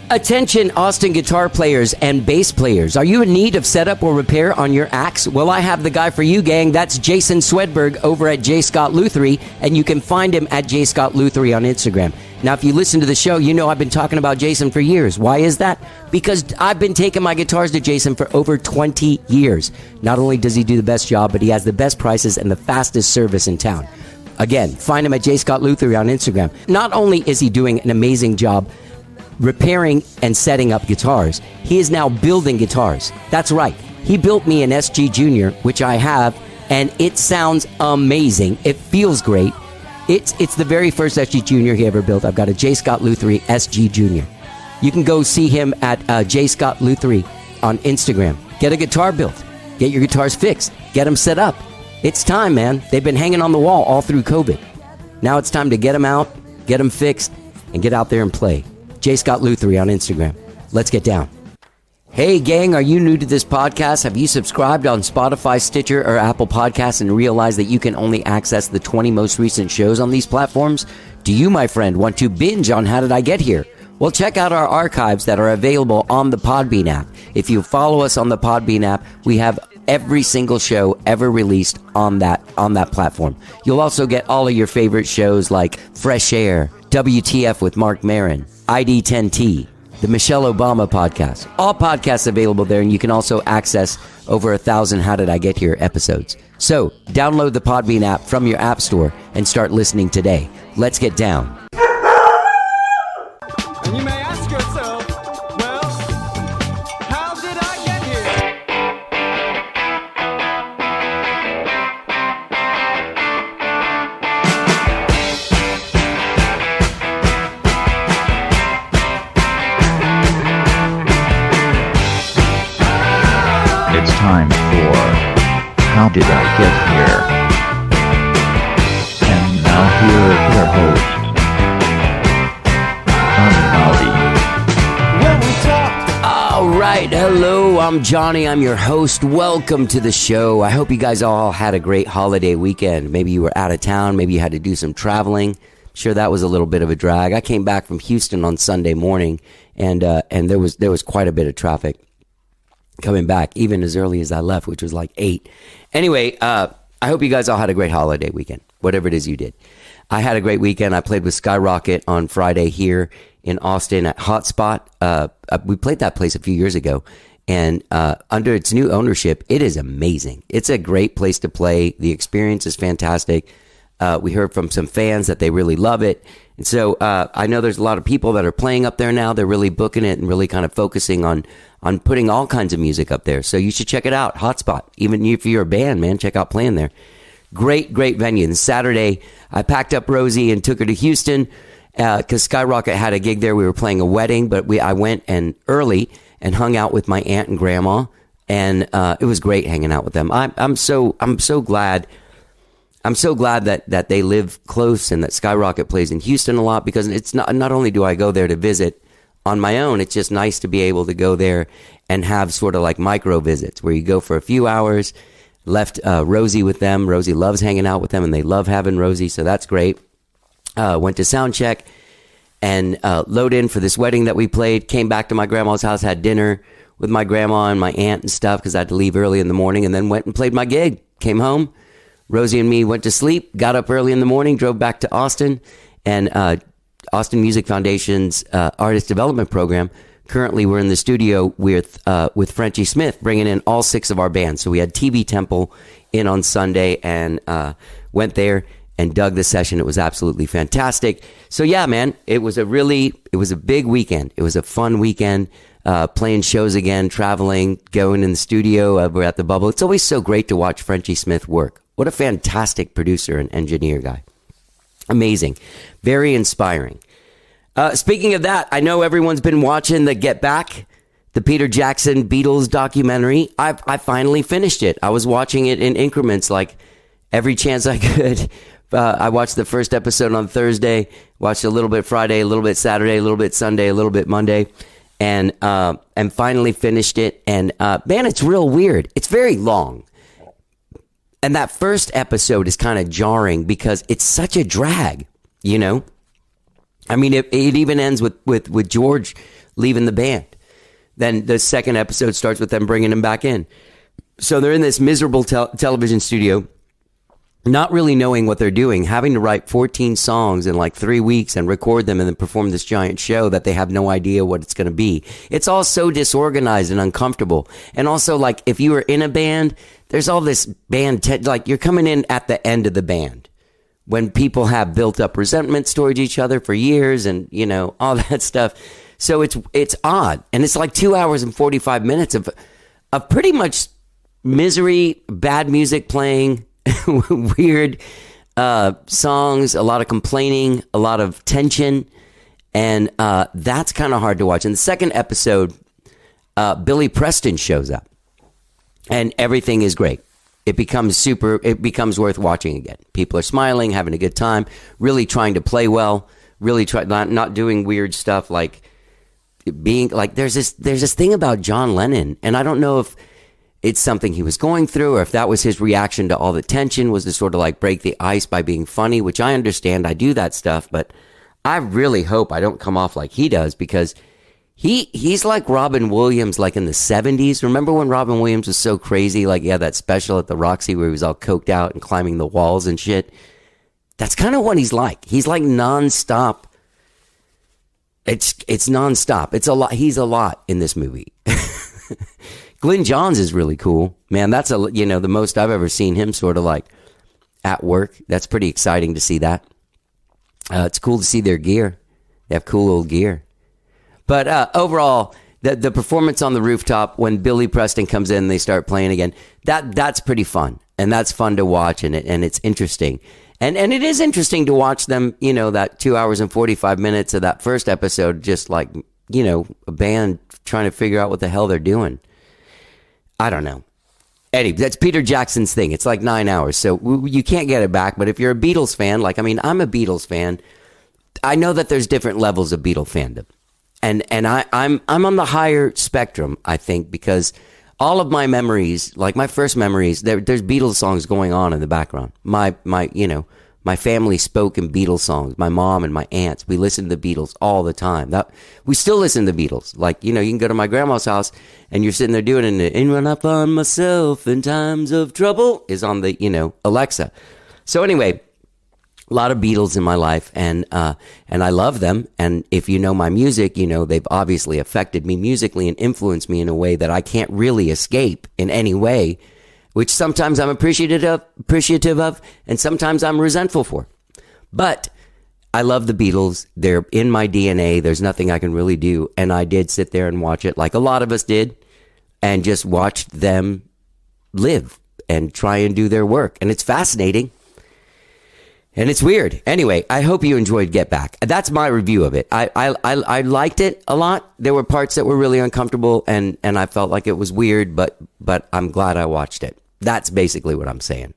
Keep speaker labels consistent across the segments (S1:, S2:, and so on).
S1: Attention Austin guitar players and bass players. Are you in need of setup or repair on your axe? Well, I have the guy for you, gang. That's Jason Swedberg over at J. Scott Lutherie, and you can find him at J. Scott Lutherie on Instagram. Now, if you listen to the show, you know I've been talking about Jason for years. Why is that? Because I've been taking my guitars to Jason for over 20 years. Not only does he do the best job, but he has the best prices and the fastest service in town. Again, find him at J. Scott Lutherie on Instagram. Not only is he doing an amazing job repairing and setting up guitars, he is now building guitars. That's right. He built me an SG Junior, which I have, and it sounds amazing. It feels great. It's the very first SG Junior he ever built. I've got a J. Scott Lutherie SG Junior. You can go see him at J. Scott Lutherie on Instagram. Get a guitar built. Get your guitars fixed. Get them set up. It's time, man. They've been hanging on the wall all through COVID. Now it's time to get them out, get them fixed, and get out there and play. J. Scott Lutherie on Instagram. Let's get down. Hey, gang, are you new to this podcast? Have you subscribed on Spotify, Stitcher, or Apple Podcasts and realized that you can only access the 20 most recent shows on these platforms? Do you, my friend, want to binge on How Did I Get Here? Well, check out our archives that are available on the Podbean app. If you follow us on the Podbean app, we have every single show ever released on that platform. You'll also get all of your favorite shows like Fresh Air, WTF with Mark Maron, ID10T, the Michelle Obama podcast. All podcasts available there, and you can also access over 1,000 How Did I Get Here episodes. So, download the Podbean app from your app store and start listening today. Let's get down.
S2: And you may ask yourself, well, how did I get here?
S3: It's time for How Did I Get Here? And now here is your host,
S1: All right, hello, I'm Johnny. I'm your host. Welcome to the show. I hope you guys all had a great holiday weekend. Maybe you were out of town. Maybe you had to do some traveling. Sure, that was a little bit of a drag. I came back from Houston on Sunday morning, and there was quite a bit of traffic coming back, even as early as I left, which was like 8. Anyway, I hope you guys all had a great holiday weekend, whatever it is you did. I had a great weekend. I played with Skyrocket on Friday here in Austin at Hotspot. We played that place a few years ago, and under its new ownership, it is amazing. It's a great place to play. The experience is fantastic. We heard from some fans that they really love it. And so I know there's a lot of people that are playing up there now. They're really booking it and really kind of focusing on putting all kinds of music up there. So you should check it out, Hotspot. Even if you're a band, man, check out playing there. Great venue. And Saturday, I packed up Rosie and took her to Houston because Skyrocket had a gig there. We were playing a wedding, but I went early and hung out with my aunt and grandma, and it was great hanging out with them. I'm so glad. I'm so glad that they live close and that Skyrocket plays in Houston a lot, because it's not only do I go there to visit on my own, it's just nice to be able to go there and have sort of like micro visits where you go for a few hours. Left Rosie with them. Rosie loves hanging out with them, and they love having Rosie, so that's great. Went to sound check and load in for this wedding that we played. Came back to my grandma's house, had dinner with my grandma and my aunt and stuff because I had to leave early in the morning, and then went and played my gig. Came home. Rosie and me went to sleep, got up early in the morning, drove back to Austin, and Austin Music Foundation's Artist Development Program. Currently, we're in the studio with Frenchie Smith, bringing in all 6 of our bands. So we had TV Temple in on Sunday, and went there and dug the session. It was absolutely fantastic. So yeah, man, it was a big weekend. It was a fun weekend, playing shows again, traveling, going in the studio. We're at the Bubble. It's always so great to watch Frenchie Smith work. What a fantastic producer and engineer guy. Amazing. Very inspiring. Speaking of that, I know everyone's been watching the Get Back, the Peter Jackson Beatles documentary. I finally finished it. I was watching it in increments, like every chance I could. I watched the first episode on Thursday, watched a little bit Friday, a little bit Saturday, a little bit Sunday, a little bit Monday, and finally finished it. And man, it's real weird. It's very long. And that first episode is kind of jarring because it's such a drag, you know? I mean, it even ends with George leaving the band. Then the second episode starts with them bringing him back in. So they're in this miserable television studio, not really knowing what they're doing, having to write 14 songs in like 3 weeks and record them and then perform this giant show that they have no idea what it's going to be. It's all so disorganized and uncomfortable. And also, like, if you were in a band, there's all this band, like you're coming in at the end of the band when people have built up resentments towards each other for years and, you know, all that stuff. So it's odd. And it's like 2 hours and 45 minutes of pretty much misery, bad music playing, weird songs, a lot of complaining, a lot of tension. And that's kind of hard to watch. In the second episode, Billy Preston shows up and everything is great. It becomes worth watching again. People are smiling, having a good time, really trying to play well, really not doing weird stuff like being like, there's this thing about John Lennon. And I don't know if it's something he was going through or if that was his reaction to all the tension, was to sort of like break the ice by being funny, which I understand. I do that stuff, but I really hope I don't come off like he does, because he's like Robin Williams, like in the 70s. Remember when Robin Williams was so crazy? Like, yeah, that special at the Roxy where he was all coked out and climbing the walls and shit. That's kind of what he's like. He's like nonstop. It's nonstop. It's a lot. He's a lot in this movie. Glenn Johns is really cool, man. That's the most I've ever seen him sort of like at work. That's pretty exciting to see that. It's cool to see their gear. They have cool old gear. But overall, the performance on the rooftop when Billy Preston comes in and they start playing again, that's pretty fun. And that's fun to watch, and it's interesting. And it is interesting to watch them, you know, that 2 hours and 45 minutes of that first episode, just like, you know, a band trying to figure out what the hell they're doing. I don't know. Eddie, that's Peter Jackson's thing. It's like 9 hours, so you can't get it back. But if you're a Beatles fan, like, I mean, I'm a Beatles fan. I know that there's different levels of Beatle fandom. And I'm on the higher spectrum, I think, because all of my memories, like my first memories, there's Beatles songs going on in the background. My family spoke in Beatles songs. My mom and my aunts, we listened to the Beatles all the time. We still listen to the Beatles. Like, you know, you can go to my grandma's house and you're sitting there doing it, and when I find myself in times of trouble is on the, you know, Alexa. So anyway, a lot of Beatles in my life, and I love them. And if you know my music, you know they've obviously affected me musically and influenced me in a way that I can't really escape in any way, which sometimes I'm appreciative of, and sometimes I'm resentful for. But I love the Beatles. They're in my DNA. There's nothing I can really do. And I did sit there and watch it like a lot of us did, and just watched them live and try and do their work. And it's fascinating. And it's weird. Anyway, I hope you enjoyed Get Back. That's my review of it. I liked it a lot. There were parts that were really uncomfortable, and I felt like it was weird, but I'm glad I watched it. That's basically what I'm saying.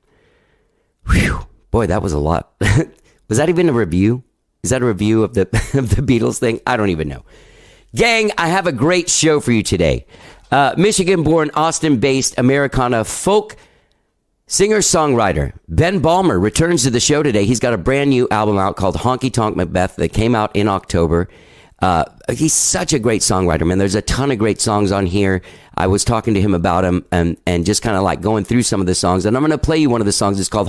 S1: Whew. Boy, that was a lot. Was that even a review? Is that a review of the Beatles thing? I don't even know. Gang, I have a great show for you today. Michigan-born, Austin-based Americana folk singer-songwriter Ben Balmer returns to the show today. He's got a brand new album out called Honky Tonk Macbeth that came out in October. He's such a great songwriter, man. There's a ton of great songs on here. I was talking to him about him and just kind of like going through some of the songs. And I'm going to play you one of the songs. It's called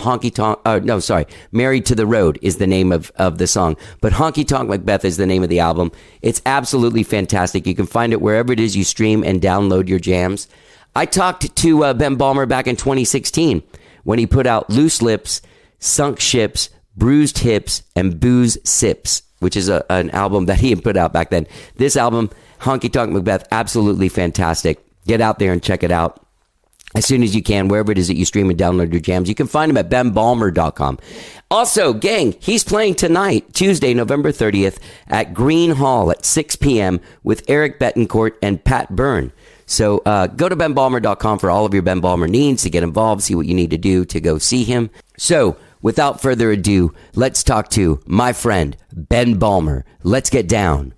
S1: Married to the Road is the name of the song. But Honky Tonk Macbeth is the name of the album. It's absolutely fantastic. You can find it wherever it is you stream and download your jams. I talked to Ben Balmer back in 2016 when he put out Loose Lips, Sunk Ships, Bruised Hips, and Booze Sips, which is an album that he had put out back then. This album, Honky Tonk Macbeth, absolutely fantastic. Get out there and check it out as soon as you can, wherever it is that you stream and download your jams. You can find him at benbalmer.com. Also, gang, he's playing tonight, Tuesday, November 30th, at Green Hall at 6 p.m. with Eric Betancourt and Pat Byrne. So go to benbalmer.com for all of your Ben Balmer needs to get involved, see what you need to do to go see him. So without further ado, let's talk to my friend, Ben Balmer. Let's get down.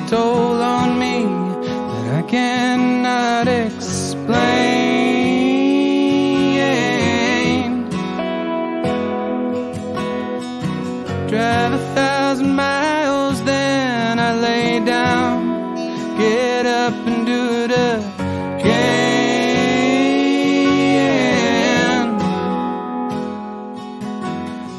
S4: toll on me that I cannot explain. Drive 1,000 miles, then I lay down, get up and do it again.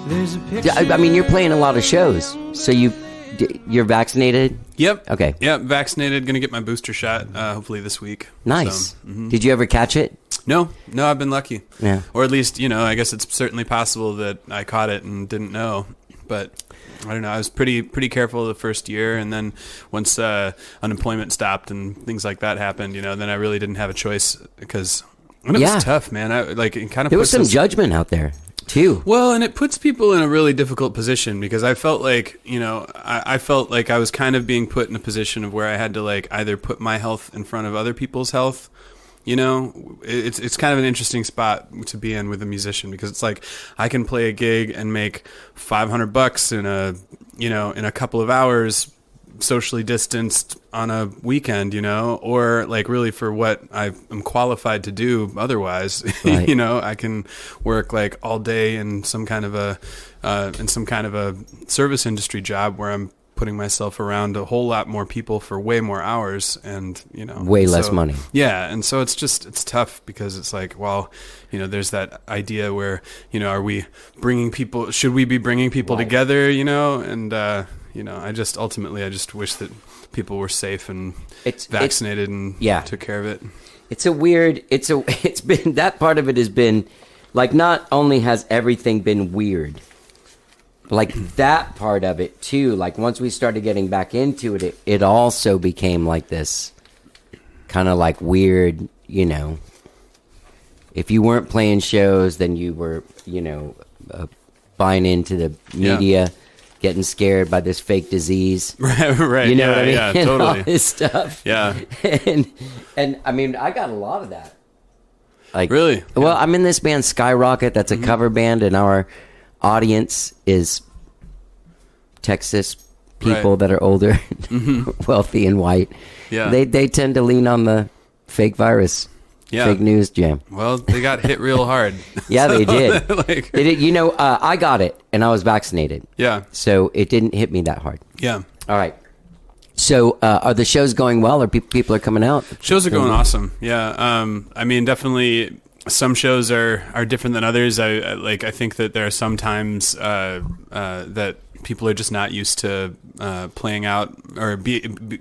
S4: There's a picture.
S1: I mean, you're playing a lot of shows, so you're vaccinated?
S5: Yep.
S1: Okay.
S5: Yep, vaccinated. Going to get my booster shot hopefully this week.
S1: Nice.
S5: So,
S1: Did you ever catch it?
S5: No, I've been lucky.
S1: Yeah.
S5: Or at least, I guess it's certainly possible that I caught it and didn't know. But I don't know. I was pretty careful the first year, and then once unemployment stopped and things like that happened, then I really didn't have a choice because it was tough, man. It kind of
S1: There was some judgment out there too.
S5: Well, and it puts people in a really difficult position because I felt like, I felt like I was kind of being put in a position of where I had to like either put my health in front of other people's health. It's kind of an interesting spot to be in with a musician because it's like I can play a gig and make $500 in a couple of hours, socially distanced on a weekend, or like really for what I'm qualified to do otherwise.
S1: Right.
S5: I can work like all day in some kind of a service industry job where I'm putting myself around a whole lot more people for way more hours and,
S1: way less money.
S5: Yeah. And so it's tough because it's like, well, there's that idea where, are we should we be bringing people together, and, I just wish that people were safe and vaccinated and took care of it.
S1: It's been, that part of it has been like, not only has everything been weird, like that part of it too, like once we started getting back into it, it also became like this kind of like weird, if you weren't playing shows, then you were, buying into the media, getting scared by this fake disease.
S5: Right.
S1: You know what I mean?
S5: Yeah,
S1: And
S5: totally.
S1: all this stuff.
S5: Yeah.
S1: And I mean, I got a lot of that. Like,
S5: really?
S1: Well, I'm in this band Skyrocket. That's a cover band, and our audience is Texas people that are older, wealthy, and white.
S5: Yeah.
S1: They tend to lean on the fake virus, fake news jam.
S5: Well, they got hit real hard.
S1: Yeah, they did.
S5: Like,
S1: They did. I got it, and I was vaccinated.
S5: yeah.
S1: So it didn't hit me that hard.
S5: Yeah.
S1: All right. So are the shows going well, or people are coming out?
S5: Shows are going awesome. Yeah. I mean, definitely some shows are different than others. I think that there are some times that people are just not used to playing out or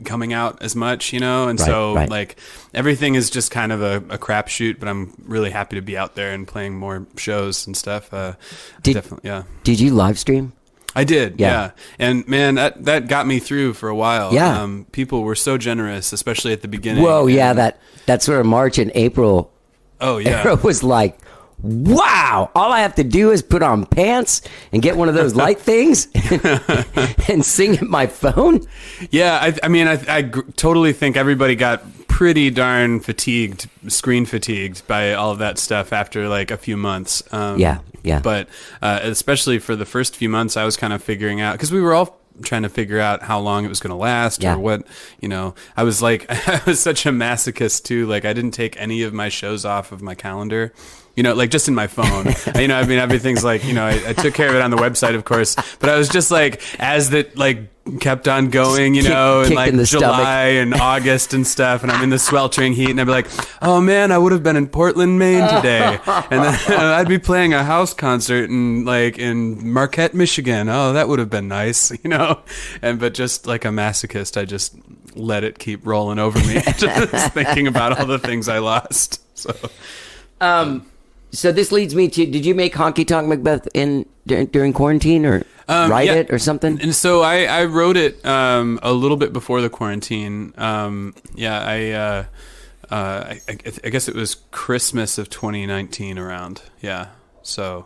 S5: coming out as much, and so like everything is just kind of a crapshoot. But I'm really happy to be out there and playing more shows and stuff. Definitely, yeah.
S1: Did you live stream?
S5: I did,
S1: Yeah.
S5: yeah. And man, that got me through for a while.
S1: Yeah.
S5: People were so generous, especially at the beginning.
S1: Whoa, yeah,
S5: And-
S1: that sort of March and April
S5: Oh yeah.
S1: era was like, wow, all I have to do is put on pants and get one of those light things and sing at my phone.
S5: Yeah, I totally think everybody got pretty darn screen fatigued by all of that stuff after like a few months.
S1: Yeah.
S5: But especially for the first few months, I was kind of figuring out, because we were all trying to figure out how long it was going to last or what, I was like, I was such a masochist too. Like I didn't take any of my shows off of my calendar. Like just in my phone, everything's like, I took care of it on the website, of course, but I was just like, as that like kept on going, in like
S1: in
S5: July and August and stuff. And I'm in the sweltering heat and I'd be like, oh man, I would have been in Portland, Maine today. And then I'd be playing a house concert in Marquette, Michigan. Oh, that would have been nice, but just like a masochist, I just let it keep rolling over me, just thinking about all the things I lost.
S1: So this leads me to, did you make Honky Tonk Macbeth during quarantine or write it or something?
S5: And so I wrote it a little bit before the quarantine. I guess it was Christmas of 2019 around. Yeah. So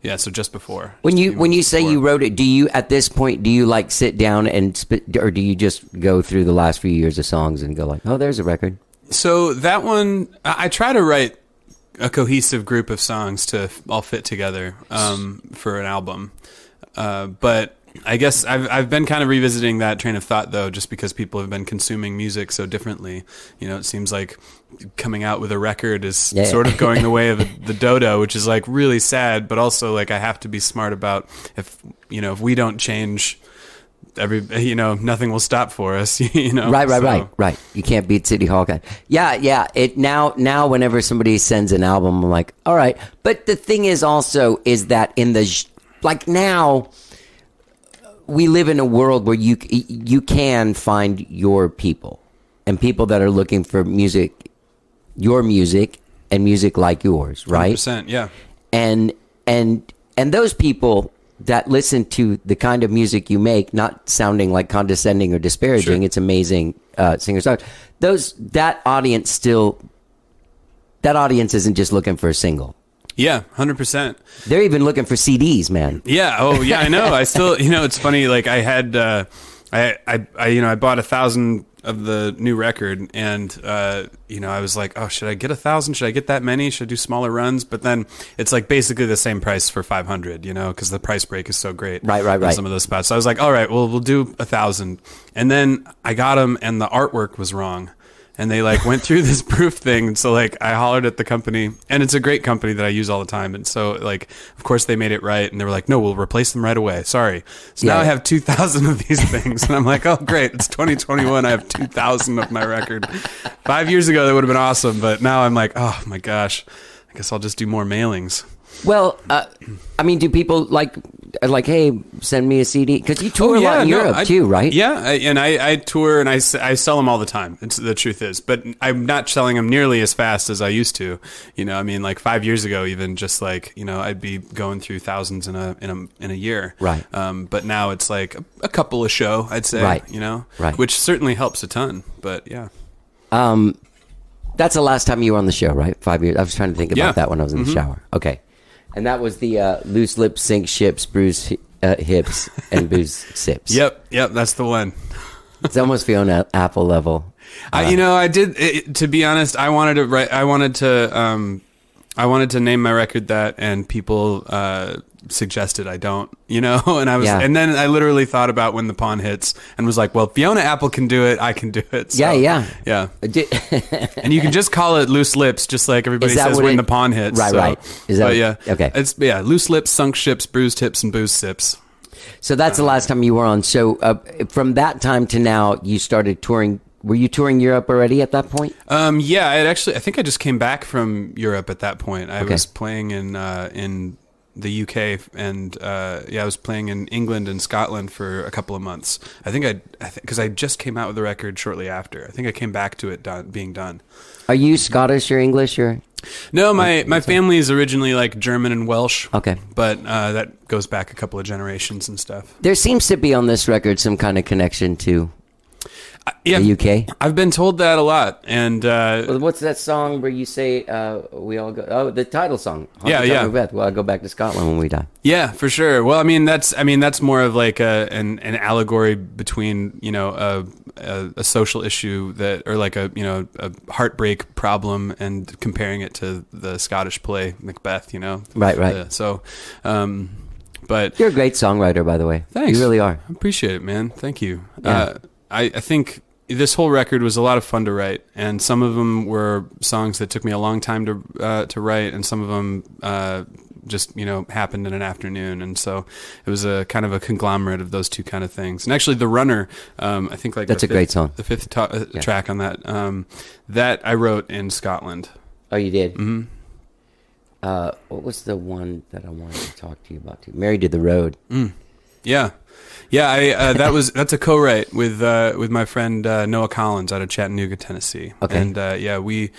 S5: just before.
S1: When you say you wrote it, do you at this point like sit down and or do you just go through the last few years of songs and go like, oh, there's a record?
S5: So that one, I try to write a cohesive group of songs to all fit together for an album. But I guess I've been kind of revisiting that train of thought though, just because people have been consuming music so differently. You know, it seems like coming out with a record is sort of going the way of the dodo, which is like really sad, but also like I have to be smart about if we don't change, nothing will stop for us.
S1: Right. You can't beat City Hall. Yeah. It now whenever somebody sends an album, I'm like, all right. But the thing is also is that now we live in a world where you can find your people and people that are looking for music, your music and music like yours, right?
S5: 100%, yeah. And
S1: those people that listen to the kind of music you make, not sounding like condescending or disparaging,
S5: sure.
S1: It's amazing singer-songwriters. That audience isn't just looking for a single.
S5: Yeah, 100%.
S1: They're even looking for CDs, man.
S5: Yeah. Oh, yeah. I know. I still, it's funny. Like I had, I bought 1,000 of the new record, and I was like, oh, should I get 1,000? Should I get that many? Should I do smaller runs? But then it's like basically the same price for 500, because the price break is so great.
S1: Right.
S5: In some of those spots. So I was like, all right, well, we'll do 1,000. And then I got them, and the artwork was wrong. And they like went through this proof thing. And so like I hollered at the company, and it's a great company that I use all the time. And so like, of course they made it right. And they were like, no, we'll replace them right away. Sorry. So now I have 2,000 of these things. And I'm like, oh great. It's 2021. I have 2,000 of my record. 5 years ago, that would have been awesome. But now I'm like, oh my gosh, I guess I'll just do more mailings.
S1: Well, do people like, hey, send me a CD? Because you tour a lot in Europe too, right?
S5: Yeah, I tour and I sell them all the time. The truth is, but I'm not selling them nearly as fast as I used to. Like 5 years ago, even just like I'd be going through thousands in a year.
S1: Right.
S5: But now it's like a couple a show, I'd say.
S1: Right.
S5: Right. Which certainly helps a ton. But yeah.
S1: That's the last time you were on the show, right? 5 years. I was trying to think about that when I was in the shower. Okay. And that was the loose lips, sink ships, bruise hips, and booze sips.
S5: Yep, that's the one.
S1: It's almost Fiona Apple level.
S5: I did. To be honest, I wanted to write. I wanted to name my record that, and people suggested I don't. And I was, and then I literally thought about When the Pawn Hits, and was like, well, Fiona Apple can do it. I can do it. So, yeah. And you can just call it Loose Lips, just like everybody says when the pawn hits.
S1: Right. Is that okay?
S5: It's Loose Lips, Sunk Ships, Bruised Hips, and Booze Sips.
S1: So that's the last time you were on. So from that time to now, you started touring. Were you touring Europe already at that point?
S5: Yeah, I think I just came back from Europe at that point. I was playing in the UK, and I was playing in England and Scotland for a couple of months. I think because I just came out with the record shortly after. I think I came back to it being done.
S1: Are you Scottish or English or?
S5: No, my family is originally like German and Welsh.
S1: Okay,
S5: but that goes back a couple of generations and stuff.
S1: There seems to be on this record some kind of connection to the UK.
S5: I've been told that a lot. And
S1: what's that song where you say we all go? Oh, the title song.
S5: Yeah.
S1: Well, I'll go back to Scotland when we die.
S5: Yeah, for sure. Well, that's more of like an allegory between a social issue or like a heartbreak problem, and comparing it to the Scottish play Macbeth.
S1: Right.
S5: But
S1: you're a great songwriter, by the way.
S5: Thanks.
S1: You really are.
S5: I appreciate it, man. Thank you.
S1: Yeah.
S5: I think this whole record was a lot of fun to write, and some of them were songs that took me a long time to write, and some of them just happened in an afternoon, and so it was a kind of a conglomerate of those two kind of things. And actually, The Runner, I think like
S1: that's a great song.
S5: The fifth track on that, that I wrote in Scotland.
S1: Oh, you did?
S5: Mm-hmm.
S1: What was the one that I wanted to talk to you about? Married to the Road.
S5: Yeah. Yeah, that's a co-write with my friend Noah Collins out of Chattanooga, Tennessee.
S1: Okay.
S5: And we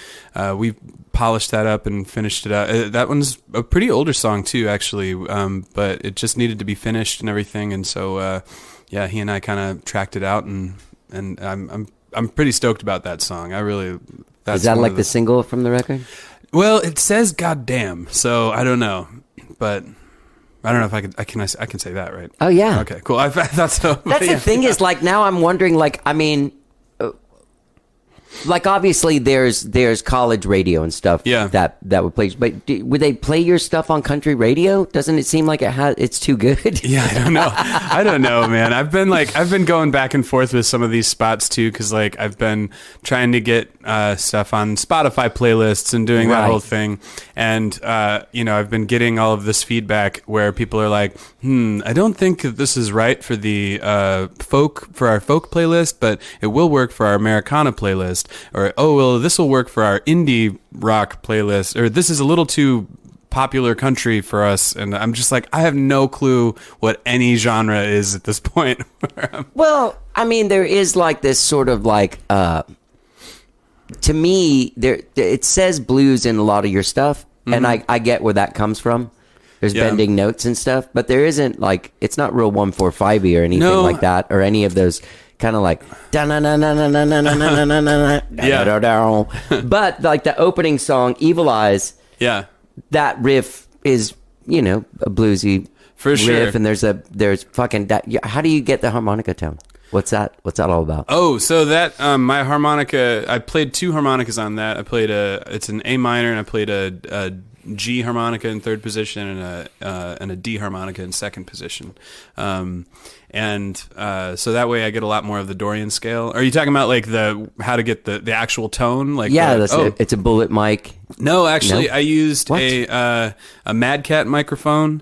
S5: polished that up and finished it out. That one's a pretty older song too, actually, but it just needed to be finished and everything. And so he and I kind of tracked it out, and I'm pretty stoked about that song. Is that like the single from the record? Well, it says "goddamn," so I don't know, but. I don't know if I can say that, right?
S1: Oh, yeah.
S5: Okay, cool. I thought so.
S1: That's the thing is, like, now I'm wondering, like, like obviously there's college radio and stuff
S5: Yeah.
S1: that would play, but would they play your stuff on country radio? Doesn't it seem like it's too good?
S5: Yeah, I don't know, man. I've been going back and forth with some of these spots too, because like I've been trying to get stuff on Spotify playlists and doing that
S1: Right.
S5: whole thing, and I've been getting all of this feedback where people are like, I don't think that this is right for the our folk playlist, but it will work for our Americana playlist, or oh well, this will work for our indie rock playlist, or this is a little too popular country for us. And I'm just like, I have no clue what any genre is at this point.
S1: Well, I mean, there is like this sort of like, to me, it says blues in a lot of your stuff, and I get where that comes from. There's bending notes and stuff, but there isn't like, it's not real 1-4-5-y or anything like that, or any of those kind of like but like the opening song, Evil Eyes,
S5: Yeah.
S1: that riff is, a bluesy
S5: For
S1: riff,
S5: sure.
S1: and there's fucking that. How do you get the harmonica tone? What's that all about?
S5: Oh, so that my harmonica, I played 2 harmonicas on that. I played it's an A minor, and I played a G harmonica in 3rd position and a D harmonica in 2nd position. So that way I get a lot more of the Dorian scale. Are you talking about like how to get the actual tone? Like
S1: It's a bullet mic.
S5: No, actually,
S1: No?
S5: I used
S1: What?
S5: a Mad Cat microphone,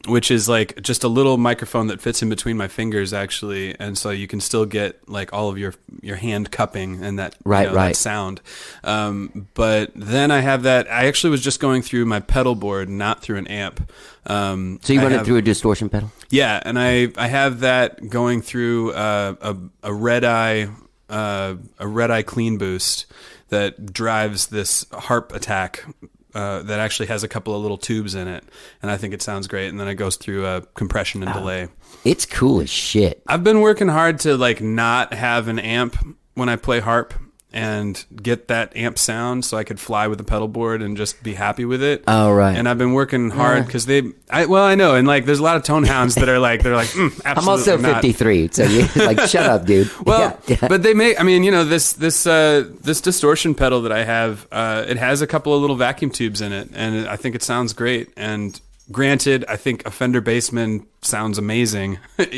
S5: which is like just a little microphone that fits in between my fingers, actually, and so you can still get like all of your hand cupping and that that sound. But then I have that. I actually was just going through my pedal board, not through an amp.
S1: So you run it through a distortion pedal?
S5: Yeah, and I have that going through a red eye clean boost that drives this harp attack that actually has a couple of little tubes in it, and I think it sounds great. And then it goes through a compression and delay.
S1: It's cool as shit.
S5: I've been working hard to like not have an amp when I play harp and get that amp sound so I could fly with the pedal board and just be happy with it.
S1: Oh, right.
S5: And I've been working hard because I know, and like there's a lot of tone hounds that are like, absolutely
S1: I'm also
S5: not.
S1: 53, so you like shut up, dude.
S5: Well,
S1: Yeah.
S5: but they make, this distortion pedal that I have, it has a couple of little vacuum tubes in it, and I think it sounds great. And granted, I think a Fender Bassman sounds amazing, but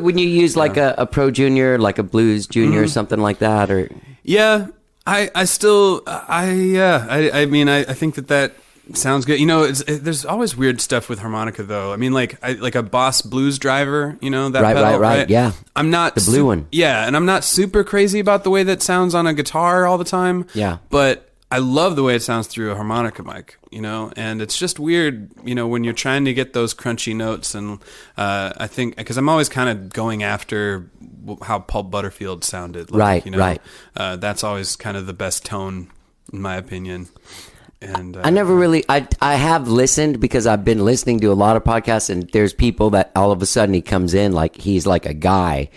S1: when you use like a Pro Junior, like a Blues Junior or something like that, or...
S5: Yeah, I think that sounds good. There's always weird stuff with harmonica, though. I mean, like a Boss Blues Driver, that pedal,
S1: right, yeah.
S5: I'm not
S1: the blue one.
S5: Yeah, and I'm not super crazy about the way that sounds on a guitar all the time.
S1: Yeah,
S5: but I love the way it sounds through a harmonica mic, and it's just weird, when you're trying to get those crunchy notes. And I think, because I'm always kind of going after how Paul Butterfield sounded. Like,
S1: Right.
S5: That's always kind of the best tone, in my opinion. And
S1: I never really, I have listened because I've been listening to a lot of podcasts, and there's people that all of a sudden he comes in like he's like a guy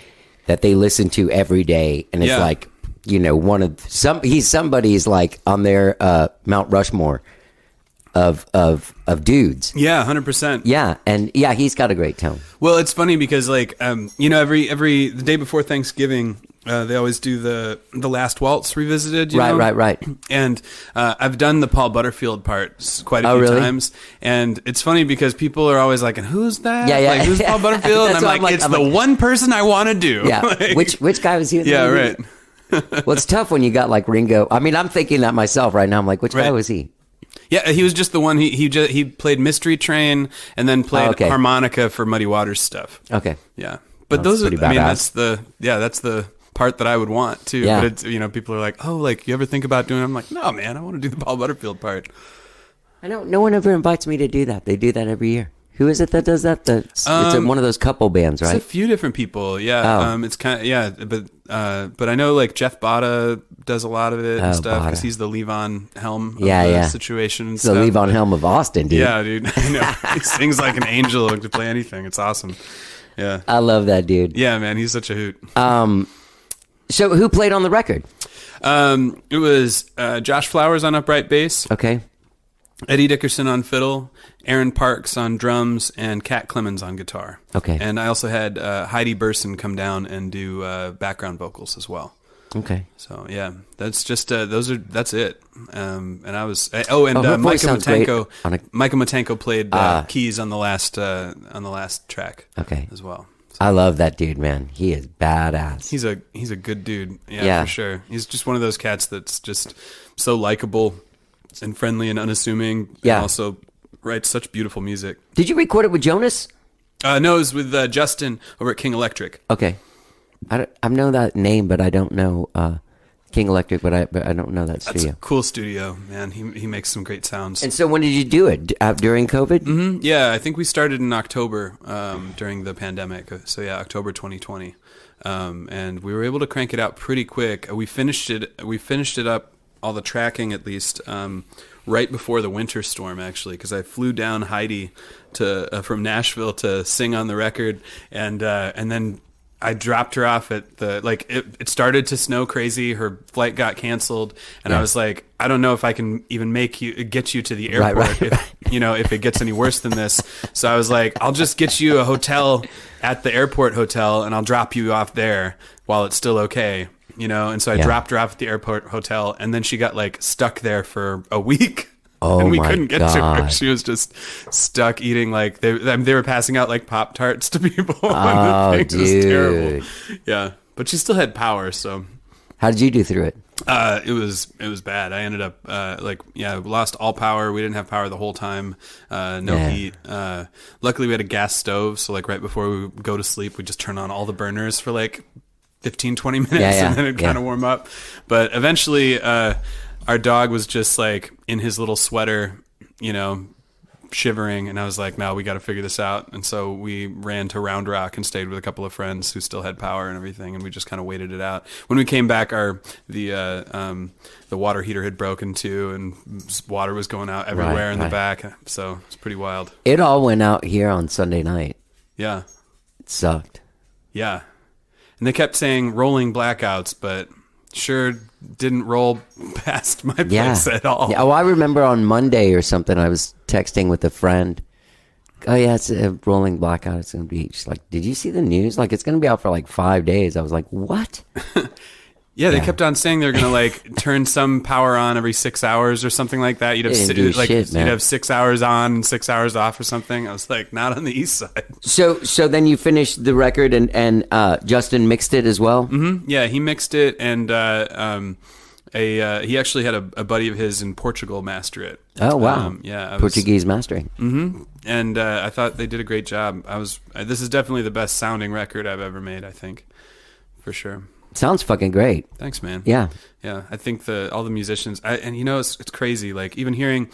S1: that they listen to every day, and it's like, he's somebody's like on their Mount Rushmore of dudes.
S5: Yeah, 100%.
S1: Yeah, and he's got a great tone.
S5: Well, it's funny because like every the day before Thanksgiving, they always do the Last Waltz revisited.
S1: Right.
S5: And I've done the Paul Butterfield parts quite a few times, and it's funny because people are always like, "And who's that?
S1: Yeah.
S5: Like, who's Paul Butterfield?" And I'm like, "It's the one person I want to do."
S1: Yeah,
S5: Like,
S1: which guy was he?
S5: Yeah, right.
S1: Well, it's tough when you got like Ringo. I mean, I'm thinking that myself right now. I'm like, which guy was he?
S5: Yeah, he was just the one. He played Mystery Train and then played harmonica for Muddy Waters stuff.
S1: Okay.
S5: Yeah, but
S1: That's
S5: those are.
S1: pretty
S5: I mean,
S1: badass.
S5: that's the part that I would want too.
S1: Yeah.
S5: But it's, people are like, "Oh, like you ever think about doing it?" I'm like, "No, man, I want to do the Paul Butterfield part."
S1: I know no one ever invites me to do that. They do that every year. Who is it that does that? It's one of those couple bands, right?
S5: It's a few different people. Yeah.
S1: Oh.
S5: It's kind of but I know like Jeff Botta does a lot of it and stuff because he's the Levon Helm of the situation and
S1: it's
S5: stuff.
S1: the Levon Helm of Austin, dude.
S5: Yeah, dude. I know. He sings like an angel to play anything. It's awesome. Yeah.
S1: I love that dude.
S5: Yeah, man, he's such a hoot.
S1: So who played on the record?
S5: It was Josh Flowers on upright bass,
S1: Okay.
S5: Eddie Dickerson on fiddle, Aaron Parks on drums, and Kat Clemens on guitar.
S1: Okay.
S5: And I also had Heidi Burson come down and do background vocals as well.
S1: Okay.
S5: So yeah, that's just that's it. And I was
S1: her
S5: Micah
S1: voice sounds great
S5: Matenko.
S1: on a-
S5: Micah Matenko played keys on the last track.
S1: Okay.
S5: As well.
S1: I love that dude, man. He is badass.
S5: He's a good dude.
S1: Yeah.
S5: For sure. He's just one of those cats that's just so likable and friendly and unassuming.
S1: Yeah.
S5: And also writes such beautiful music.
S1: Did you record it with Jonas?
S5: No, it was with Justin over at King Electric.
S1: Okay. I know that name, but I don't know King Electric, but I don't know that
S5: That's
S1: studio.
S5: a cool studio, man. He makes some great sounds.
S1: And so when did you do it? During COVID?
S5: Mm-hmm. Yeah, I think we started in October during the pandemic. So yeah, October 2020, and we were able to crank it out pretty quick. We finished it up, all the tracking at least, right before the winter storm actually, because I flew down Heidi from Nashville to sing on the record, and then I dropped her off at it started to snow crazy. Her flight got canceled, and I was like, I don't know if I can even get you to the airport
S1: Right.
S5: if it gets any worse than this. So I was like, I'll just get you a hotel at the airport hotel, and I'll drop you off there while it's still okay. And so I dropped her off at the airport hotel, and then she got stuck there for a week.
S1: Oh,
S5: and we
S1: my
S5: couldn't get to her.
S1: God.
S5: She was just stuck eating they were passing out Pop-Tarts to people.
S1: Oh,
S5: and the thing was terrible.
S1: dude.
S5: Yeah, but she still had power. So
S1: How did you do through it?
S5: it was bad. I ended up we lost all power. We didn't have power the whole time. No heat. Luckily, we had a gas stove. So right before we would go to sleep, we just turn on all the burners for 15, 20 minutes, and then it'd kind of warm up. But eventually, our dog was just in his little sweater, shivering, and I was like, no, we got to figure this out. And so we ran to Round Rock and stayed with a couple of friends who still had power and everything, and we just kind of waited it out. When we came back, the water heater had broken too, and water was going out everywhere in the back. So it's pretty wild.
S1: It all went out here on Sunday night.
S5: Yeah.
S1: It sucked.
S5: Yeah. And they kept saying rolling blackouts, but sure didn't roll past my place at all.
S1: Yeah. Oh, I remember on Monday or something, I was texting with a friend. Oh, yeah, it's a rolling blackout. It's going to be. She's like, did you see the news? It's going to be out for 5 days. I was like, what?
S5: Yeah, they kept on saying they're going to turn some power on every 6 hours or something like that. You'd have you'd have 6 hours on and 6 hours off or something. I was like, not on the east side.
S1: So then you finished the record and Justin mixed it as well?
S5: Mm-hmm. Yeah, he mixed it, and he actually had a buddy of his in Portugal master it.
S1: Oh, wow. Portuguese mastering.
S5: Mm-hmm. And I thought they did a great job. This is definitely the best sounding record I've ever made, I think, for sure.
S1: Sounds fucking great.
S5: Thanks, man.
S1: Yeah.
S5: Yeah, I think all the musicians, it's crazy. Even hearing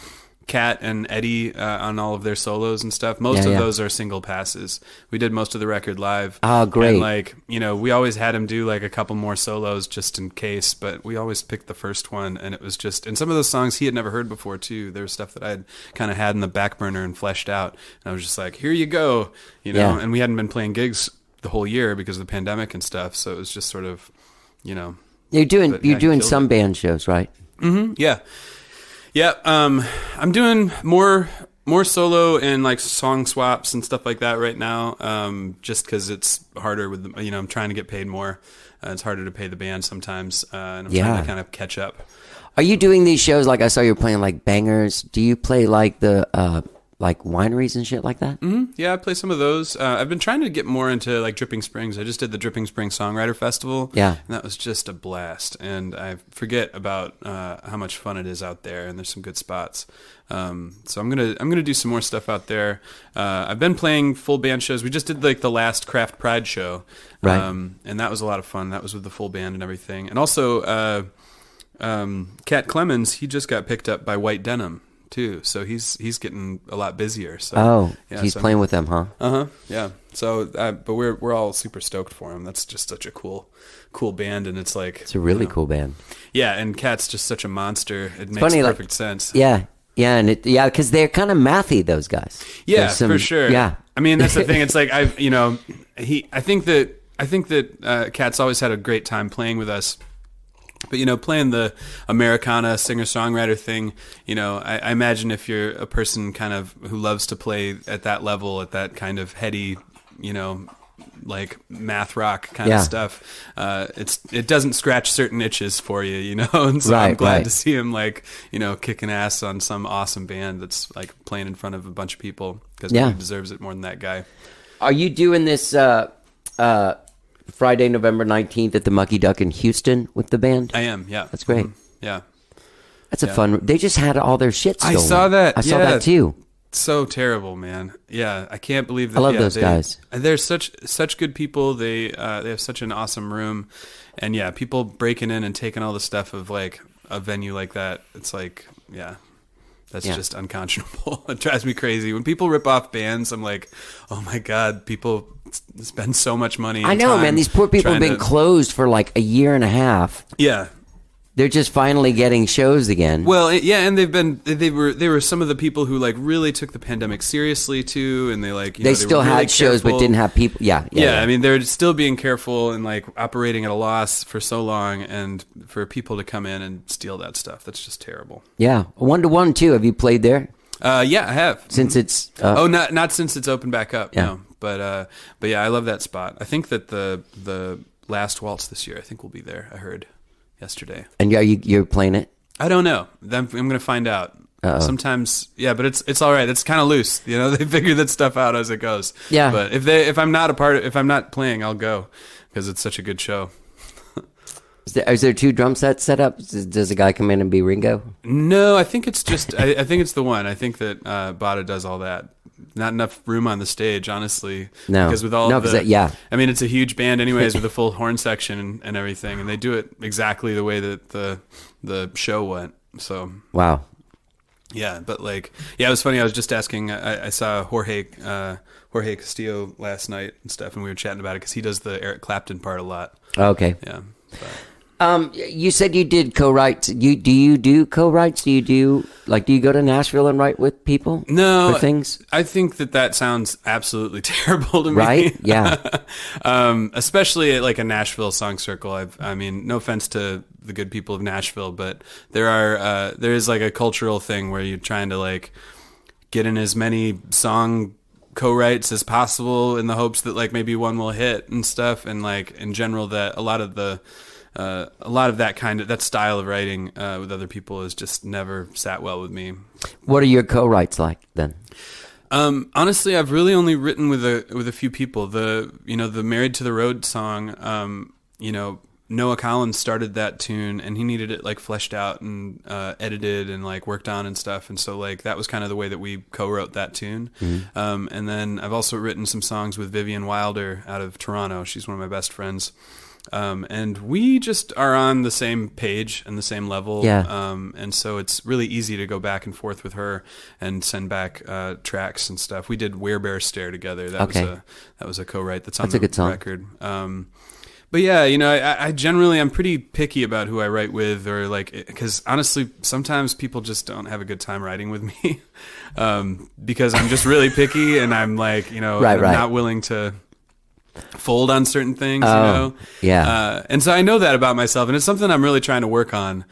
S5: Kat and Eddie on all of their solos and stuff. Most of those are single passes. We did most of the record live.
S1: Oh, great.
S5: And we always had him do a couple more solos just in case, but we always picked the first one, and it was and some of those songs he had never heard before too. There was stuff that I had kind of had in the back burner and fleshed out, and I was just like, here you go, and we hadn't been playing gigs the whole year because of the pandemic and stuff, so it was just sort of,
S1: You're doing some band shows, right?
S5: Mm-hmm. Yeah. I'm doing more solo and song swaps and stuff like that right now. Just because it's harder with I'm trying to get paid more. It's harder to pay the band sometimes, and I'm trying to kind of catch up.
S1: Are you doing these shows I saw you were playing bangers? Do you play the wineries and shit like that?
S5: Mm-hmm. Yeah, I play some of those. I've been trying to get more into Dripping Springs. I just did the Dripping Springs Songwriter Festival.
S1: Yeah.
S5: And that was just a blast. And I forget about how much fun it is out there, and there's some good spots. So I'm gonna do some more stuff out there. I've been playing full band shows. We just did the last Craft Pride show.
S1: Right.
S5: And that was a lot of fun. That was with the full band and everything. And also Cat Clemens, he just got picked up by White Denim too, so he's getting a lot busier. So
S1: he's playing with them, huh?
S5: Yeah. So, but we're all super stoked for him. That's just such a cool band, and it's
S1: it's a really cool band.
S5: Yeah, and Cat's just such a monster. It makes perfect sense.
S1: Yeah, and because they're kind of mathy, those guys.
S5: Yeah, for sure.
S1: Yeah,
S5: I mean that's the thing. It's I think that Cat's always had a great time playing with us. But, playing the Americana singer-songwriter thing, I imagine if you're a person kind of who loves to play at that level, at that kind of heady, like math rock kind of stuff. It doesn't scratch certain itches for you, you know. And so I'm glad to see him like, you know, kicking ass on some awesome band that's like playing in front of a bunch of people, because he deserves it more than that guy.
S1: Are you doing this Friday, November 19th at the Mucky Duck in Houston with the band?
S5: I am. Yeah,
S1: that's great.
S5: Yeah,
S1: that's a fun. They just had all their shit stolen.
S5: I saw that.
S1: I saw that too.
S5: So terrible, man. Yeah, I can't believe that.
S1: I love those guys.
S5: They're such good people. They have such an awesome room, and people breaking in and taking all the stuff of like a venue like that. It's like, that's just unconscionable. It drives me crazy when people rip off bands. I'm like, oh my god, people spend so much money.
S1: I know, man. These poor people have been closed for like a year and a half.
S5: Yeah.
S1: They're just finally getting shows again.
S5: Well, and they were some of the people who like really took the pandemic seriously too, and they like
S1: they still had shows but didn't have people. Yeah.
S5: I mean, they're still being careful and like operating at a loss for so long, and for people to come in and steal that stuff, that's just terrible. Yeah,
S1: 1-to-1 too. Have you played there?
S5: Yeah, I have.
S1: Since it's
S5: not since it's opened back up. Yeah. No, but yeah, I love that spot. I think that the last waltz this year, I think we'll be there. I heard yesterday.
S1: And you're playing it?
S5: I don't know. I'm going to find out. Sometimes, but it's all right. It's kind of loose. You know, they figure that stuff out as it goes.
S1: Yeah.
S5: But if I'm not playing, I'll go, because it's such a good show.
S1: Is there 2 drum sets set up? Does a guy come in and be Ringo?
S5: No, I think it's just. I think it's the one. I think that Bada does all that. Not enough room on the stage, honestly.
S1: No,
S5: because with all I mean, it's a huge band, anyways, with a full horn section and everything, and they do it exactly the way that the show went. So
S1: wow.
S5: Yeah, but like, it was funny. I was just asking. I saw Jorge Castillo last night and stuff, and we were chatting about it because he does the Eric Clapton part a lot.
S1: Okay.
S5: Yeah. But.
S1: You said you did co-writes. Do you do co-writes? Do you go to Nashville and write with people?
S5: No,
S1: for things.
S5: I think that sounds absolutely terrible to me.
S1: Right? Yeah.
S5: Especially at like a Nashville song circle. I mean, no offense to the good people of Nashville, but there is like a cultural thing where you're trying to like get in as many song co-writes as possible in the hopes that like maybe one will hit and stuff, and like in general that a lot of that style of writing with other people has just never sat well with me.
S1: What are your co-writes like then?
S5: Honestly, I've really only written with a few people. The Married to the Road song, Noah Collins started that tune, and he needed it like fleshed out and edited and like worked on and stuff. And so like that was kind of the way that we co-wrote that tune. Mm-hmm. And then I've also written some songs with Vivian Wilder out of Toronto. She's one of my best friends. And we just are on the same page and the same level.
S1: Yeah.
S5: And so it's really easy to go back and forth with her and send back tracks and stuff. We did Where Bears Stare together. That was a co-write that's on the record. But yeah, I generally, I'm pretty picky about who I write with, or like, because honestly, sometimes people just don't have a good time writing with me, because I'm just really picky, and I'm like, I'm not willing to fold on certain things,
S1: Yeah.
S5: And so I know that about myself, and it's something I'm really trying to work on,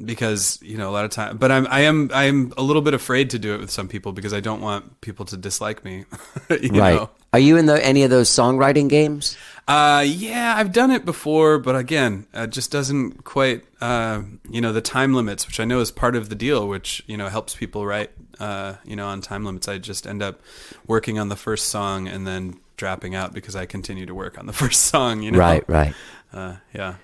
S5: because a lot of time, but I am a little bit afraid to do it with some people because I don't want people to dislike me. you know?
S1: Are you in any of those songwriting games?
S5: Yeah, I've done it before, but again, it just doesn't quite, the time limits, which I know is part of the deal, which, helps people write, on time limits. I just end up working on the first song and then dropping out because I continue to work on the first song,
S1: Right.
S5: Yeah.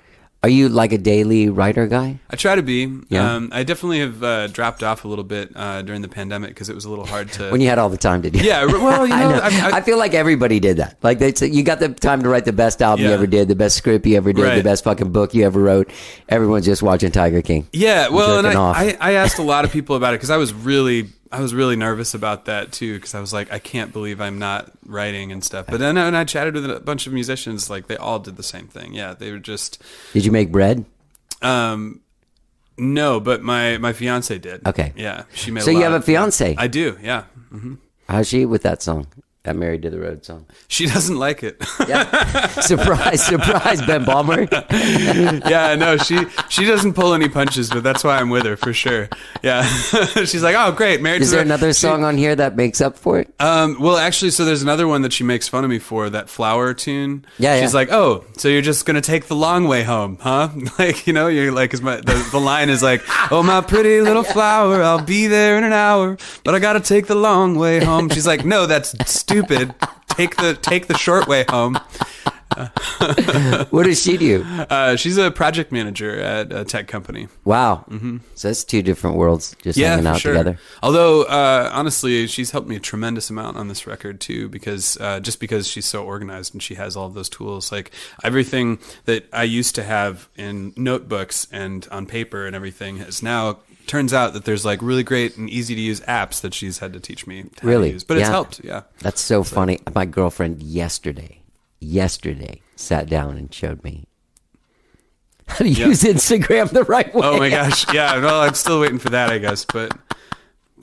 S1: Are you like a daily writer guy?
S5: I try to be.
S1: Yeah.
S5: I definitely have dropped off a little bit during the pandemic because it was a little hard to...
S1: When you had all the time to do it.
S5: Yeah, well,
S1: I feel like everybody did that. Like they say, you got the time to write the best album you ever did, the best script you ever did, the best fucking book you ever wrote. Everyone's just watching Tiger King.
S5: Yeah, well, and I asked a lot of people about it because I was really nervous about that too, because I was like, I can't believe I'm not writing and stuff. But then when I chatted with a bunch of musicians, like they all did the same thing. Yeah, they were just...
S1: Did you make bread?
S5: No, but my fiance did.
S1: Okay.
S5: Yeah, she made.
S1: So you have a fiance?
S5: I do. Yeah. Mm-hmm.
S1: How's she with that song? that Married to the Road song?
S5: She doesn't like it.
S1: Yeah. surprise, Ben Balmer.
S5: Yeah, no, she doesn't pull any punches, but that's why I'm with her for sure. Yeah. She's like, oh, great. Married
S1: Is
S5: to
S1: there
S5: the Road.
S1: another song on here that makes up for it?
S5: Well, actually, so there's another one that she makes fun of me for, that Flower tune.
S1: Yeah,
S5: She's
S1: yeah.
S5: like, oh, so you're just going to take the long way home, huh? Like, you're like, the line is like, oh, my pretty little flower, I'll be there in an hour, but I got to take the long way home. She's like, no, that's stupid. Take the short way home.
S1: What does she do?
S5: She's a project manager at a tech company.
S1: Wow. So that's two different worlds just hanging
S5: for
S1: out together.
S5: Although, honestly, she's helped me a tremendous amount on this record too, because she's so organized and she has all of those tools. Like everything that I used to have in notebooks and on paper and everything is now. Turns out that there's like really great and easy to use apps that she's had to teach me how to use. But it's helped, yeah.
S1: That's so funny. My girlfriend yesterday sat down and showed me how to use Instagram the right way.
S5: Oh my gosh, yeah. Well, I'm still waiting for that, I guess. But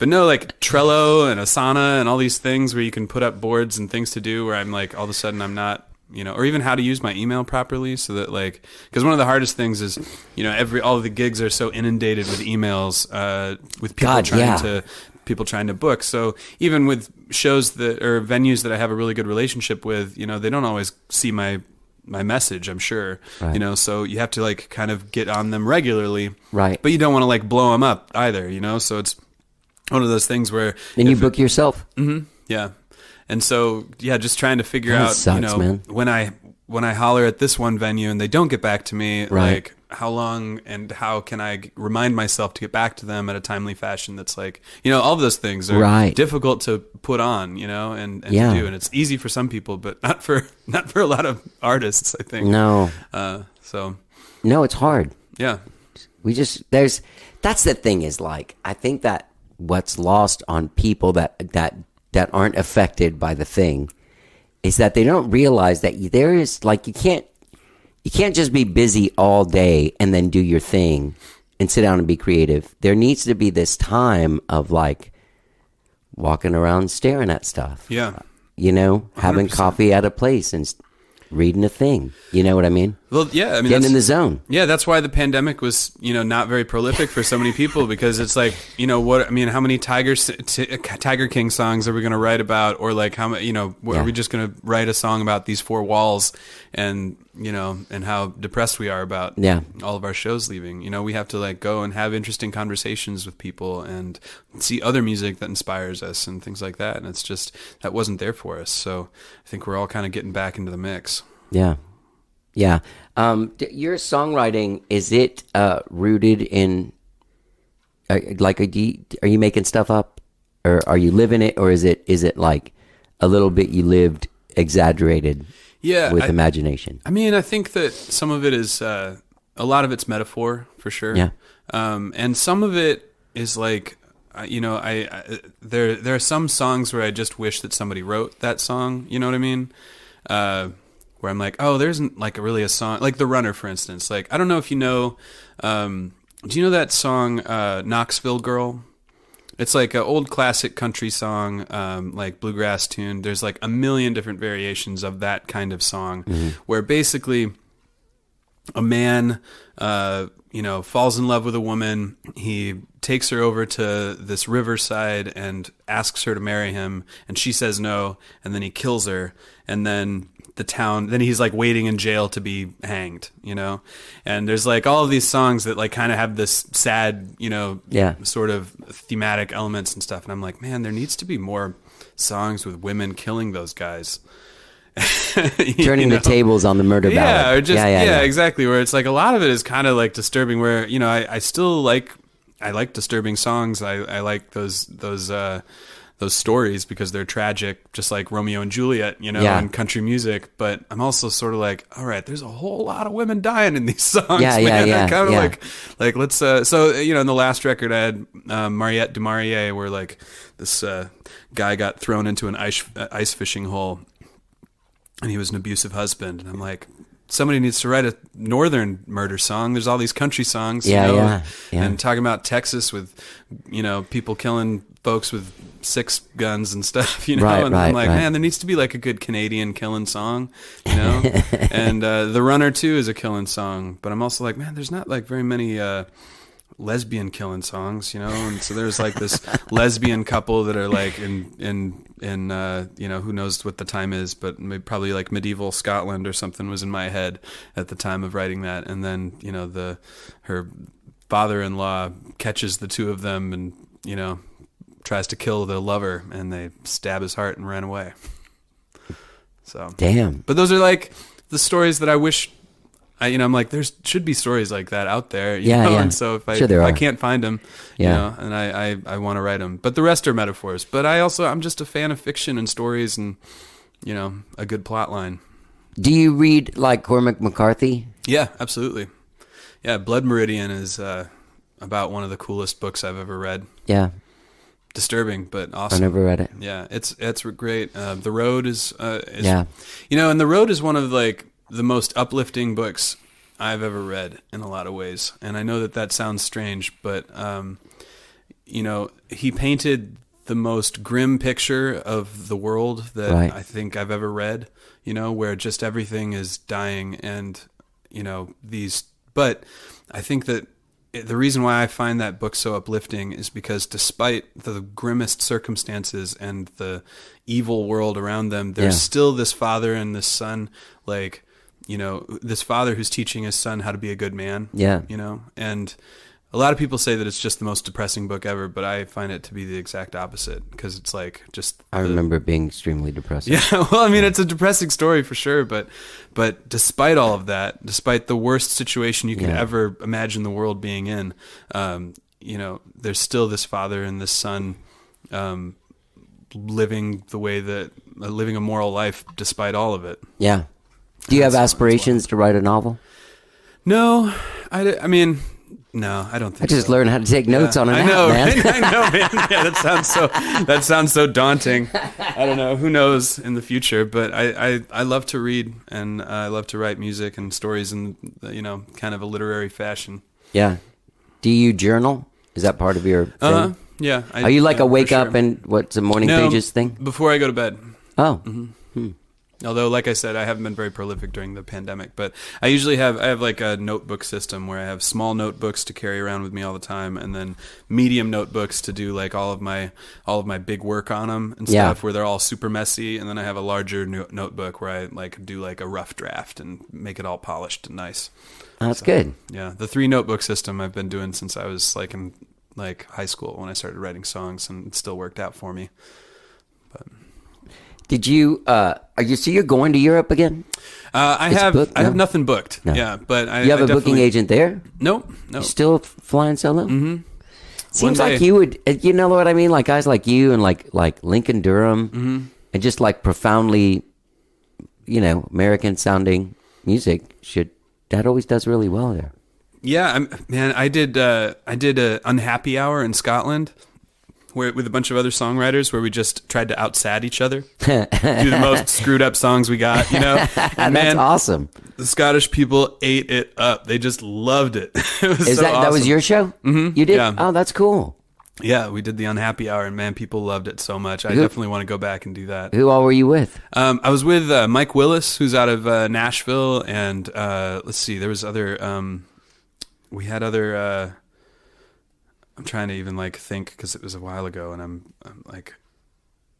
S5: no, like Trello and Asana and all these things where you can put up boards and things to do where I'm like, all of a sudden I'm not, or even how to use my email properly so that like, because one of the hardest things is, all of the gigs are so inundated with emails, with people people trying to book. So even with shows or venues that I have a really good relationship with, they don't always see my message, I'm sure,
S1: right.
S5: So you have to like kind of get on them regularly.
S1: Right.
S5: But you don't want to like blow them up either, so it's one of those things where.
S1: Then you book yourself.
S5: Mm-hmm. Yeah. And so, just trying to figure
S1: That
S5: out,
S1: sucks, man.
S5: when I holler at this one venue and they don't get back to me,
S1: right.
S5: like how long and how can I remind myself to get back to them at a timely fashion that's like, all of those things are
S1: right.
S5: difficult to put on, and to do. And it's easy for some people, but not for a lot of artists, I think.
S1: No.
S5: No,
S1: it's hard.
S5: Yeah.
S1: That's the thing is like, I think that what's lost on people that aren't affected by the thing is that they don't realize that there is like you can't just be busy all day and then do your thing and sit down and be creative. There needs to be this time of like walking around staring at stuff.
S5: Yeah.
S1: Having
S5: 100%.
S1: coffee at a place and reading a thing. You know what I mean?
S5: Well, yeah. I mean,
S1: getting in the zone.
S5: Yeah, that's why the pandemic was, not very prolific for so many people because it's like, how many Tiger King songs are we going to write about, or like how many, are we just going to write a song about these four walls and and how depressed we are about all of our shows leaving. We have to like go and have interesting conversations with people and see other music that inspires us and things like that. And it's just that wasn't there for us. So I think we're all kind of getting back into the mix.
S1: Yeah. Yeah. Your songwriting, is it rooted in, are you making stuff up, or are you living it, or is it like a little bit you lived exaggerated with imagination?
S5: I mean, I think that some of it is, a lot of it's metaphor for sure.
S1: Yeah.
S5: And some of it is like, there are some songs where I just wish that somebody wrote that song. You know what I mean? Where I'm like, oh, there isn't like really a song like The Runner, for instance. Like, I don't know if you know, do you know that song, Knoxville Girl? It's like an old classic country song, like bluegrass tune. There's like a million different variations of that kind of song, where basically a man, falls in love with a woman. He takes her over to this riverside and asks her to marry him, and she says no, and then he kills her, and then then he's like waiting in jail to be hanged, and there's like all of these songs that like kind of have this sad, sort of thematic elements and stuff. And I'm like, man, there needs to be more songs with women killing those guys.
S1: Turning the tables on the murder ballad.
S5: Yeah, or just, yeah, exactly. Where it's like a lot of it is kind of like disturbing where, I still like disturbing songs. I like those stories because they're tragic, just like Romeo and Juliet, and country music. But I'm also sort of like, all right, there's a whole lot of women dying in these songs.
S1: Yeah.
S5: Kind of like let's. So in the last record, I had Mariette du Maurier, where like this guy got thrown into an ice fishing hole, and he was an abusive husband. And I'm like, somebody needs to write a northern murder song. There's all these country songs, and talking about Texas with, people killing folks with 6 guns and stuff, you know.
S1: Right,
S5: and I'm like,
S1: right.
S5: man, there needs to be like a good Canadian killing song, you know. And The Runner too is a killing song, but I'm also like, man, there's not like very many lesbian killing songs, you know. And so there's like this lesbian couple that are like in you know, who knows what the time is, but maybe probably like medieval Scotland or something was in my head at the time of writing that. And then, you know, her father-in-law catches the two of them and, you know, tries to kill the lover, and they stab his heart and ran away. So
S1: Damn.
S5: but those are like the stories that I wish I'm like, there should be stories like that out there. You know?
S1: Yeah.
S5: And so if
S1: Sure there
S5: I
S1: are.
S5: can't find them, you
S1: Yeah.
S5: know, and I want to write them, but the rest are metaphors. But I'm just a fan of fiction and stories and, you know, a good plot line.
S1: Do you read like Cormac McCarthy?
S5: Yeah, absolutely. Yeah. Blood Meridian is about one of the coolest books I've ever read.
S1: Yeah.
S5: Disturbing, but
S1: I
S5: awesome.
S1: never read it.
S5: Yeah. It's great. The Road is
S1: Yeah.
S5: you know, and The Road is one of like the most uplifting books I've ever read in a lot of ways. And I know that sounds strange, but, you know, he painted the most grim picture of the world that
S1: Right.
S5: I think I've ever read, you know, where just everything is dying and, you know, but I think that the reason why I find that book so uplifting is because despite the grimmest circumstances and the evil world around them, there's still this father and this son, like, you know, this father who's teaching his son how to be a good man.
S1: Yeah.
S5: You know, and a lot of people say that it's just the most depressing book ever, but I find it to be the exact opposite, because it's like just.
S1: I remember it being extremely depressing.
S5: Yeah, well, I mean, it's a depressing story for sure, but despite all of that, despite the worst situation you can ever imagine the world being in, you know, there's still this father and this son living a moral life despite all of it.
S1: Yeah. Do you have aspirations to write a novel?
S5: No, I mean, no, I don't think
S1: I just
S5: so.
S1: learned how to take notes on an app,
S5: know,
S1: man.
S5: right? I know, man. Yeah, that sounds so daunting. I don't know. Who knows in the future? But I love to read, and I love to write music and stories in, you know, kind of a literary fashion.
S1: Yeah. Do you journal? Is that part of your thing?
S5: Yeah.
S1: Are you like a
S5: for
S1: wake
S5: sure.
S1: up and what's a morning
S5: No,
S1: pages thing?
S5: Before I go to bed.
S1: Oh.
S5: Although, like I said, I haven't been very prolific during the pandemic, but I usually have like a notebook system where I have small notebooks to carry around with me all the time, and then medium notebooks to do like all of my big work on them and stuff, where they're all super messy, and then I have a larger notebook where I like do like a rough draft and make it all polished and nice.
S1: That's good.
S5: Yeah, the 3 notebook system I've been doing since I was like in like high school when I started writing songs, and it still worked out for me.
S1: Did you, so you're going to Europe again?
S5: I have nothing booked.
S1: No.
S5: Yeah, but
S1: You have a booking
S5: definitely-
S1: agent there?
S5: No.
S1: You still flying solo? Mm-hmm. Seems
S5: One
S1: like
S5: day.
S1: you would, you know what I mean? Like guys like you and like Lincoln Durham and just like profoundly, you know, American sounding music that always does really well there.
S5: Yeah, I did a Unhappy Hour in Scotland, with a bunch of other songwriters, where we just tried to outsad each other, do the most screwed up songs we got, you know. And
S1: That's awesome.
S5: The Scottish people ate it up; they just loved it. It was
S1: That was your show? Mm-hmm. You did?
S5: Yeah.
S1: Oh, that's cool.
S5: Yeah, we did the Unhappy Hour, and man, people loved it so much. I definitely want to go back and do that.
S1: Who all were you with?
S5: I was with Mike Willis, who's out of Nashville, and let's see, there was other. We had other. I'm trying to even like think, because it was a while ago, and I'm like,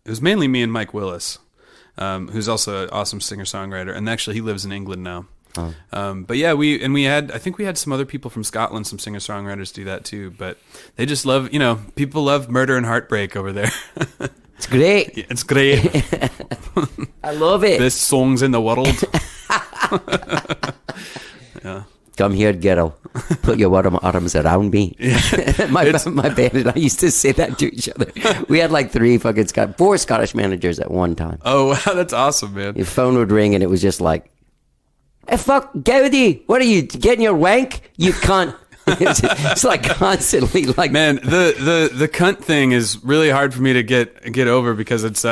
S5: it was mainly me and Mike Willis, who's also an awesome singer-songwriter, and actually he lives in England now. Oh. But yeah, I think we had some other people from Scotland, some singer-songwriters do that too, but they just love, you know, people love murder and heartbreak over there.
S1: It's great.
S5: It's great.
S1: I love it.
S5: Best songs in the world. Yeah.
S1: Come here, ghetto. Put your arms around me. my band and I used to say that to each other. We had like 4 Scottish managers at one time.
S5: Oh, wow, that's awesome, man.
S1: Your phone would ring and it was just like, hey, fuck, Gowdy, what are you, getting your wank? You cunt. It's like constantly like.
S5: Man, the cunt thing is really hard for me to get over, because it's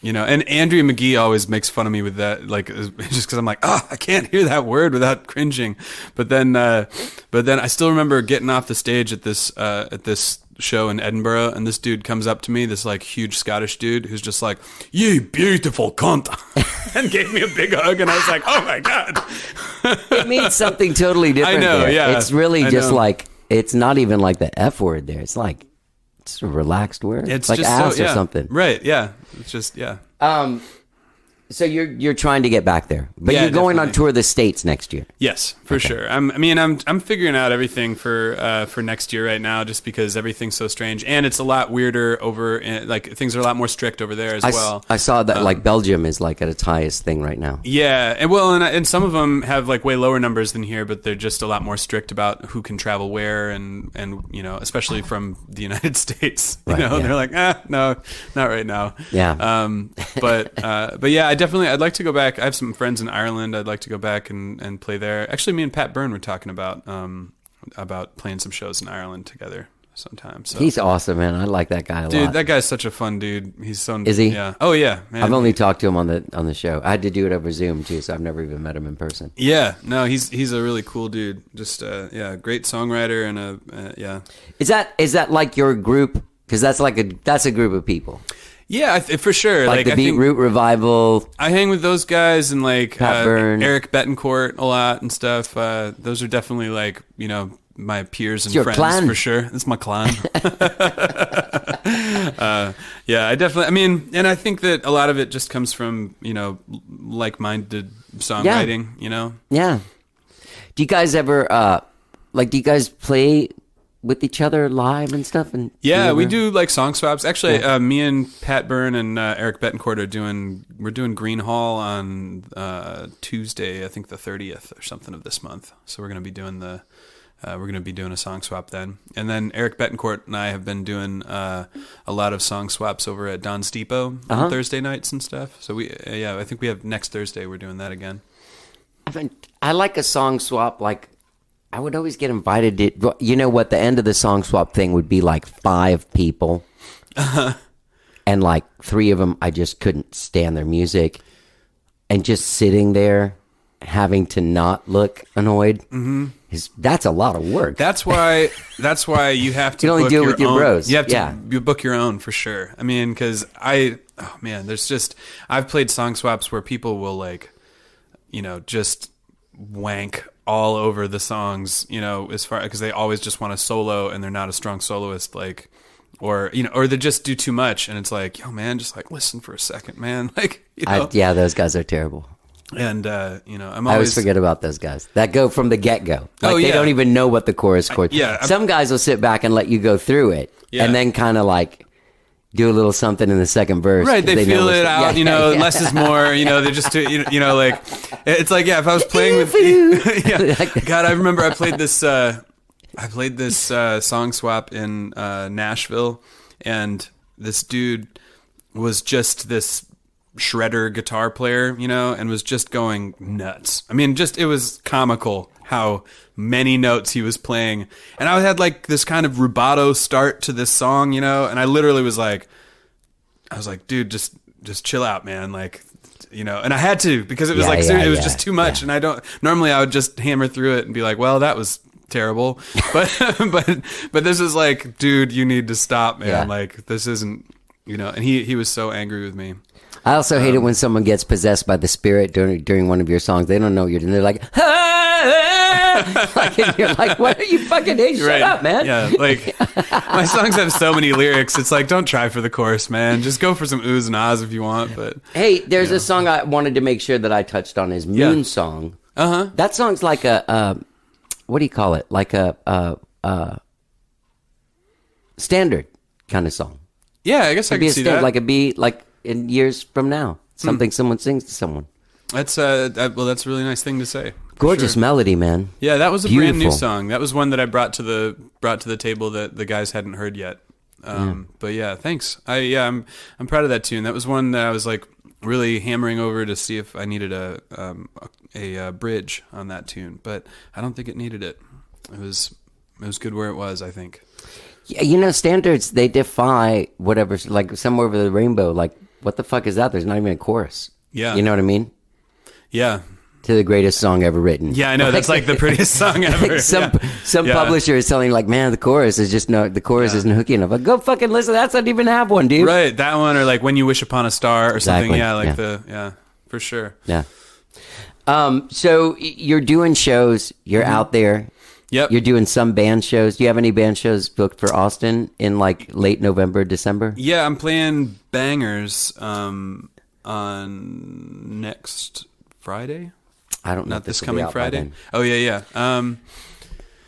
S5: you know, and Andrea McGee always makes fun of me with that, like, just because I'm like, I can't hear that word without cringing. But then I still remember getting off the stage at this show in Edinburgh, and this dude comes up to me, this like huge Scottish dude who's just like, "You beautiful cunt," and gave me a big hug, and I was like, "Oh my god!"
S1: It means something totally different.
S5: I know,
S1: there.
S5: yeah.
S1: It's really
S5: I
S1: just
S5: know.
S1: like, it's not even like the F word there. It's like, it's a relaxed word.
S5: It's
S1: like
S5: just
S1: ass
S5: so, yeah.
S1: or something.
S5: Right? Yeah. It's just yeah.
S1: So you're trying to get back there, but
S5: Yeah,
S1: you're going on
S5: definitely.
S1: tour of the States next year.
S5: Yes, for sure. I'm figuring out everything for next year right now, just because everything's so strange, and it's a lot weirder over. Like things are a lot more strict over there as well.
S1: I saw that like Belgium is like at its highest thing right now.
S5: Yeah, and some of them have like way lower numbers than here, but they're just a lot more strict about who can travel where, and you know, especially from the United States. You
S1: Right,
S5: know,
S1: yeah.
S5: they're like, no, not right now.
S1: Yeah.
S5: But yeah, I'd like to go back. I have some friends in Ireland. I'd like to go back and play there. Actually, me and Pat Byrne were talking about playing some shows in Ireland together sometime. So.
S1: He's awesome, man. I like that guy a lot.
S5: Dude, that guy's such a fun dude. He's so
S1: Is he?
S5: Yeah. Oh yeah, man.
S1: I've only talked to him on the show. I had to do it over Zoom too, so I've never even met him in person.
S5: Yeah. No, he's a really cool dude. Just great songwriter and yeah.
S1: Is that like your group? Because that's a group of people.
S5: Yeah, for sure.
S1: Like the
S5: I
S1: Beat
S5: think
S1: Root Revival.
S5: I hang with those guys and like
S1: Pat Byrne.
S5: Eric Betancourt a lot and stuff. Those are definitely like, you know, my peers and
S1: your
S5: friends
S1: clan.
S5: for sure. It's my clan. Yeah, I definitely. I mean, and I think that a lot of it just comes from, you know, like-minded songwriting. You know.
S1: Yeah. Do you guys ever do you guys play with each other live and stuff? And
S5: Yeah, we
S1: ever-
S5: do like song swaps. Actually, me and Pat Byrne and Eric Betancourt we're doing Green Hall on Tuesday, I think the 30th or something of this month. So we're gonna be doing a song swap then. And then Eric Betancourt and I have been doing a lot of song swaps over at Don's Depot on Thursday nights and stuff. So I think we have next Thursday we're doing that again.
S1: I like a song swap. Like, I would always get invited to, you know what, the end of the song swap thing would be like 5 people. And like 3 of them, I just couldn't stand their music. And just sitting there, having to not look annoyed, that's a lot of work.
S5: That's why you have to
S1: You can only
S5: book
S1: do it
S5: your
S1: with your
S5: own.
S1: bros.
S5: You have to
S1: Yeah.
S5: you book your own for sure. I mean, because I've played song swaps where people will like, you know, just wank all over the songs, you know, because they always just want a solo and they're not a strong soloist, like, or you know, or they just do too much, and it's like, yo, man, just like listen for a second, man, like, you know.
S1: Yeah, those guys are terrible.
S5: And you know,
S1: I always forget about those guys that go from the get-go. Like,
S5: Oh,
S1: they
S5: yeah.
S1: don't even know what the chorus chord.
S5: yeah,
S1: Some guys will sit back and let you go through it,
S5: Yeah.
S1: and then kind of like do a little something in the second verse.
S5: Right,
S1: 'cause
S5: they
S1: know
S5: feel
S1: what's-
S5: it out,
S1: yeah,
S5: you know,
S1: yeah.
S5: less is more, you know, they're just, too, you know, like, it's like, yeah, if I was playing with, yeah, God, I remember I played this song swap in Nashville, and this dude was just this shredder guitar player, you know, and was just going nuts. I mean, it was comical how many notes he was playing. And I had like this kind of rubato start to this song, you know, and I literally was like, dude, just chill out, man. Like, you know, and I had to, because it was it was just too much. And normally I would just hammer through it and be like, well, that was terrible. But, but this is like, dude, you need to stop, man.
S1: Yeah.
S5: Like, this isn't, you know, and he was so angry with me.
S1: I also hate it when someone gets possessed by the spirit during one of your songs. They don't know what you're doing. They're like, like, and you're like, what are you fucking doing? Shut up, man.
S5: Yeah, like my songs have so many lyrics. It's like, don't try for the chorus, man. Just go for some oohs and ahs if you want. But
S1: Hey, there's a song I wanted to make sure that I touched on is Moon Song. That song's like a what do you call it? Like a standard kind of song.
S5: yeah, I guess I
S1: Be
S5: can
S1: a
S5: see
S1: standard,
S5: that.
S1: like like in years from now, something someone sings to someone.
S5: That's well, that's a really nice thing to say. for
S1: Gorgeous
S5: sure.
S1: melody, man.
S5: Yeah, that was a brand new
S1: Beautiful.
S5: song. That was one that I brought to the table that the guys hadn't heard yet. But yeah, thanks. I'm proud of that tune. That was one that I was like really hammering over to see if I needed a bridge on that tune, but I don't think it needed it. It was good where it was, I think.
S1: Yeah, you know, standards, they defy whatever, like Somewhere Over the Rainbow. Like, what the fuck is that? There's not even a chorus.
S5: Yeah.
S1: You know what I mean?
S5: Yeah.
S1: to the greatest song ever written.
S5: Yeah, I know. That's like the prettiest song ever.
S1: Some
S5: Yeah.
S1: publisher is telling you, like, man, the chorus isn't hooky enough. Like, go fucking listen. That's not even have one, dude.
S5: Right, that one, or like When You Wish Upon a Star or something.
S1: Exactly.
S5: Yeah, for sure.
S1: Yeah. So you're doing shows. You're out there.
S5: Yep.
S1: You're doing some band shows. Do you have any band shows booked for Austin in like late November, December?
S5: Yeah, I'm playing Bangers on next Friday.
S1: I don't know.
S5: Not
S1: if
S5: this
S1: will be
S5: coming
S1: out by
S5: Friday.
S1: then.
S5: Oh yeah.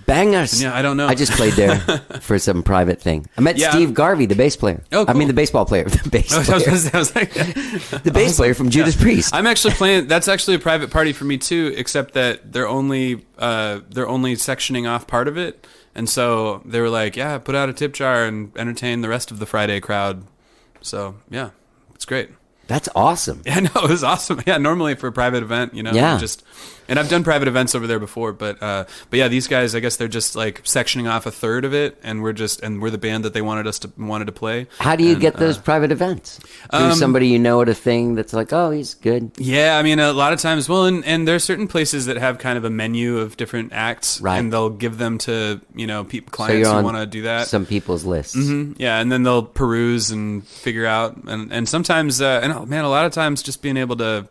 S1: Bangers.
S5: Yeah, I don't know.
S1: I just played there for some private thing. I met
S5: Yeah.
S1: Steve Garvey, the bass player.
S5: Oh, cool.
S1: I mean, the baseball player. The bass
S5: I
S1: player.
S5: was like,
S1: The bass player from Judas Priest.
S5: I'm actually playing. That's actually a private party for me too, except that they're only sectioning off part of it, and so they were like, "Yeah, put out a tip jar and entertain the rest of the Friday crowd." So yeah, it's great.
S1: That's awesome.
S5: Yeah, no, it was awesome. Yeah, normally for a private event,
S1: Yeah.
S5: And I've done private events over there before, but yeah, these guys, I guess they're just like sectioning off a third of it, and we're the band that they wanted to play.
S1: How do you get those private events? Through somebody you know at a thing that's like, oh, he's good.
S5: Yeah, I mean, a lot of times, well, and there are certain places that have kind of a menu of different acts,
S1: Right.
S5: and they'll give them to
S1: So
S5: clients
S1: you're
S5: who
S1: on
S5: want to do that.
S1: some people's lists.
S5: Yeah, and then they'll peruse and figure out, and sometimes, man, a lot of times, just being able to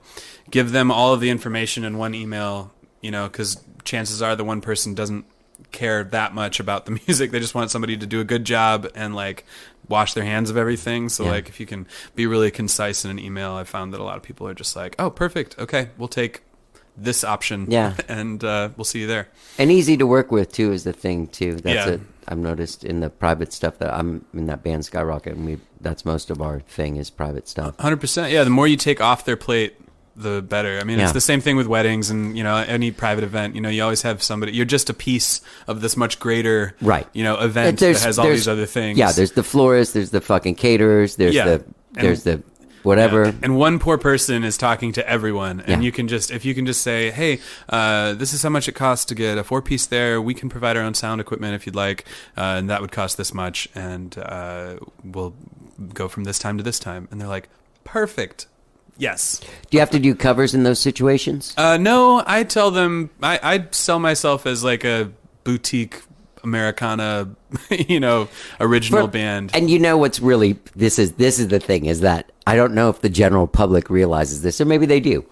S5: give them all of the information in one email, because chances are the one person doesn't care that much about the music. They just want somebody to do a good job and like wash their hands of everything. So
S1: Yeah.
S5: like if you can be really concise in an email, I found that a lot of people are just like, oh, perfect. Okay, we'll take this option.
S1: Yeah.
S5: And we'll see you there.
S1: And easy to work with too is the thing too. That's
S5: Yeah.
S1: it. I've noticed in the private stuff that I'm in that band Skyrocket, and that's most of our thing is private stuff.
S5: 100%. Yeah, the more you take off their plate, the better. I mean,
S1: Yeah.
S5: it's the same thing with weddings and, any private event. You always have somebody. You're just a piece of this much greater,
S1: Right.
S5: event
S1: There's-
S5: that has all
S1: there's-
S5: these other things.
S1: Yeah, there's the florists, there's the fucking caterers, there's
S5: Yeah.
S1: the whatever.
S5: Yeah. And one poor person is talking to everyone, and
S1: Yeah.
S5: if you can just say, hey, this is how much it costs to get a 4-piece there. We can provide our own sound equipment if you'd like, and that would cost this much, and we'll go from this time to this time. And they're like, perfect. Yes.
S1: Do you have to do covers in those situations?
S5: No, I tell them I sell myself as like a boutique Americana, original band.
S1: And what's really this is the thing is that I don't know if the general public realizes this, or maybe they do.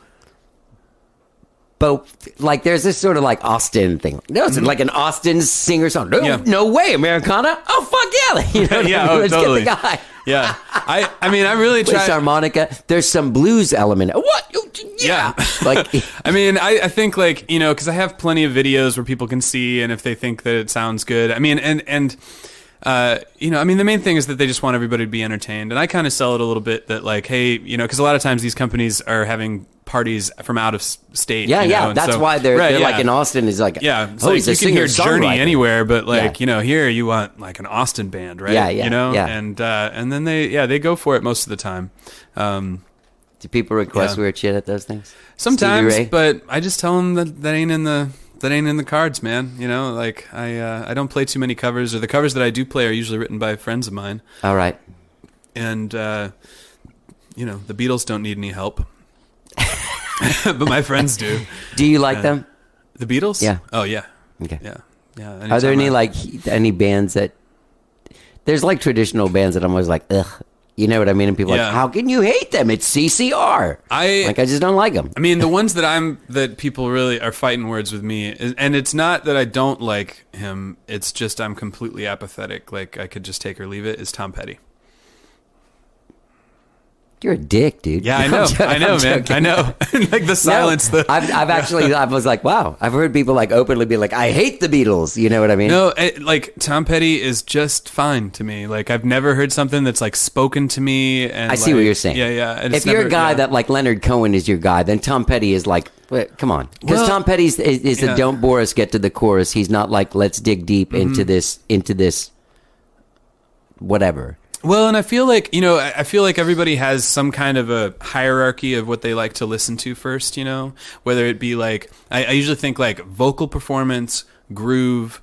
S1: But like, there's this sort of like Austin thing. No, it's like an Austin singer song. No,
S5: Yeah.
S1: no way, Americana. Oh fuck yeah!
S5: Yeah, oh,
S1: let's
S5: totally.
S1: get the guy.
S5: Yeah, I mean, I really
S1: Plays
S5: try.
S1: harmonica. There's some blues element. What? Yeah. Like,
S5: I mean, I think like, because I have plenty of videos where people can see, and if they think that it sounds good, I mean, and I mean, the main thing is that they just want everybody to be entertained. And I kind of sell it a little bit that like, hey, because a lot of times these companies are having parties from out of state.
S1: yeah.
S5: and
S1: That's
S5: so-
S1: why they're
S5: Right,
S1: like in Austin is like,
S5: Yeah, it's
S1: oh,
S5: like
S1: he's a
S5: you can hear Journey
S1: singer-songwriter.
S5: anywhere, but like
S1: Yeah.
S5: here you want like an Austin band, right?
S1: Yeah, yeah, yeah.
S5: And then they go for it most of the time.
S1: Do people request
S5: Yeah.
S1: weird shit at those things?
S5: Sometimes,
S1: Stevie Ray?
S5: but I just tell them that ain't in the cards, man. Like I don't play too many covers, or the covers that I do play are usually written by friends of mine.
S1: All right.
S5: And the Beatles don't need any help. But my friends do.
S1: Do you like them?
S5: The Beatles?
S1: Yeah.
S5: Oh yeah.
S1: Okay.
S5: Yeah. Yeah.
S1: Are there
S5: Anytime
S1: any bands that there's like traditional bands that I'm always like, ugh, you know what I mean? And people are
S5: Yeah.
S1: like, how can you hate them? It's CCR. I just don't like them.
S5: I mean, the ones that people really are fighting words with me, and it's not that I don't like him. It's just I'm completely apathetic. Like I could just take or leave it. Is Tom Petty?
S1: You're a dick, dude.
S5: Yeah, I
S1: I'm
S5: know.
S1: joking,
S5: I know,
S1: I'm
S5: man.
S1: joking.
S5: I know. Like the silence.
S1: No, I've actually, I was like, wow. I've heard people like openly be like, I hate the Beatles. You know what I mean?
S5: No, like Tom Petty is just fine to me. Like I've never heard something that's like spoken to me. And
S1: I see
S5: like,
S1: what you're saying.
S5: Yeah, yeah. And
S1: If
S5: it's
S1: you're
S5: never-
S1: a guy
S5: yeah.
S1: that like Leonard Cohen is your guy, then Tom Petty is like, wait, come on. Because
S5: Well,
S1: Tom Petty is
S5: yeah.
S1: a don't bore us, get to the chorus. He's not like, let's dig deep
S5: Mm-hmm.
S1: into this whatever.
S5: Well, and I feel like, I feel like everybody has some kind of a hierarchy of what they like to listen to first, whether it be like, I usually think like vocal performance, groove,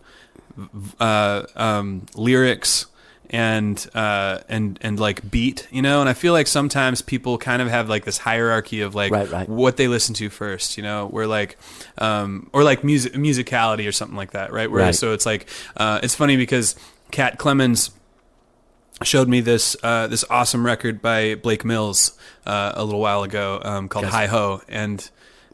S5: lyrics, and like beat, you know. And I feel like sometimes people kind of have like this hierarchy of like
S1: Right.
S5: what they listen to first, you know, where like or like musicality or something like that, right? Where
S1: Right.
S5: so it's like it's funny because Kat Clemens showed me this this awesome record by Blake Mills a little while ago called Hi Ho, and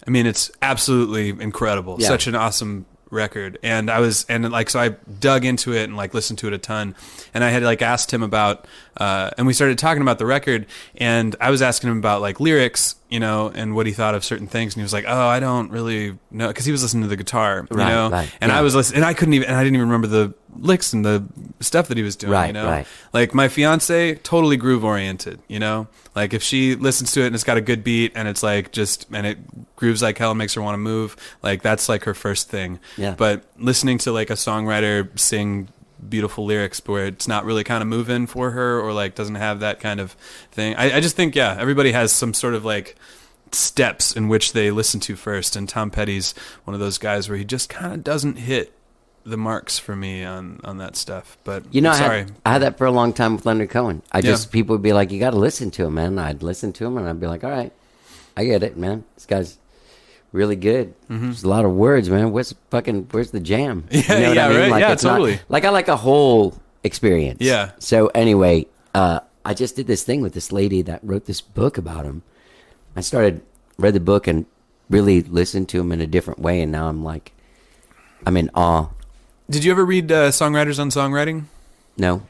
S5: I mean it's absolutely incredible.
S1: Yeah.
S5: Such an awesome record, and so I dug into it and like listened to it a ton, and I had like asked him about and we started talking about the record, and I was asking him about like lyrics, you know, and what he thought of certain things, and he was like, oh, I don't really know, because he was listening to the guitar, you
S1: Right,
S5: know,
S1: right,
S5: and
S1: yeah.
S5: I was listening, and I didn't even remember the licks and the stuff that he was doing,
S1: Right,
S5: you know,
S1: right.
S5: like my fiance, totally groove oriented, you know, like if she listens to it and it's got a good beat and it's like and it grooves like hell and makes her want to move, like that's like her first thing.
S1: Yeah.
S5: But listening to like a songwriter sing beautiful lyrics where it's not really kind of moving for her, or like doesn't have that kind of thing, I just think, yeah, everybody has some sort of like steps in which they listen to first, and Tom Petty's one of those guys where he just kind of doesn't hit the marks for me on that stuff. But
S1: You know,
S5: sorry.
S1: I had that for a long time with Leonard Cohen. People would be like, you got to listen to him, man. I'd listen to him and I'd be like, all right, I get it, man. This guy's really good. There's a lot of words, man. Where's the jam?
S5: Yeah,
S1: You know what
S5: yeah,
S1: I mean?
S5: right.
S1: Like,
S5: Yeah,
S1: it's not-
S5: totally.
S1: like I like a whole experience.
S5: Yeah.
S1: So anyway, I just did this thing with this lady that wrote this book about him. I read the book and really listened to him in a different way, and now I'm in awe.
S5: Did you ever read Songwriters on Songwriting?
S1: No.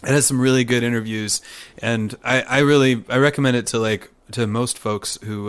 S5: It has some really good interviews, and I recommend it to most folks who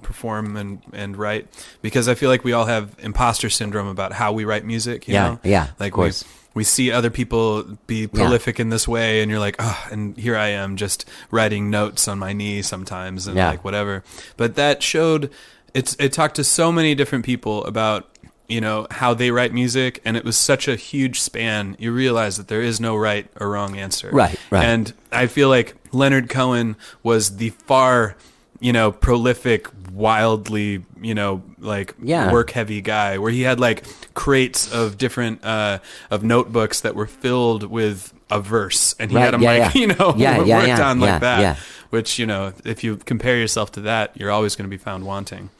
S5: perform and write, because I feel like we all have imposter syndrome about how we write music. You know?
S1: Yeah,
S5: like
S1: of course.
S5: we see other people be prolific in this way, and you're like, oh, and here I am just writing notes on my knee sometimes, and like whatever. But that showed it talked to so many different people about, you know, how they write music, and it was such a huge span. You realize that there is no right or wrong answer.
S1: Right.
S5: And I feel like Leonard Cohen was the far, you know, prolific, wildly, you know, like work heavy guy, where he had like crates of different of notebooks that were filled with a verse, and he had them you know, worked on like that.
S1: Yeah.
S5: Which, you know, if you compare yourself to that, you're always going to be found wanting.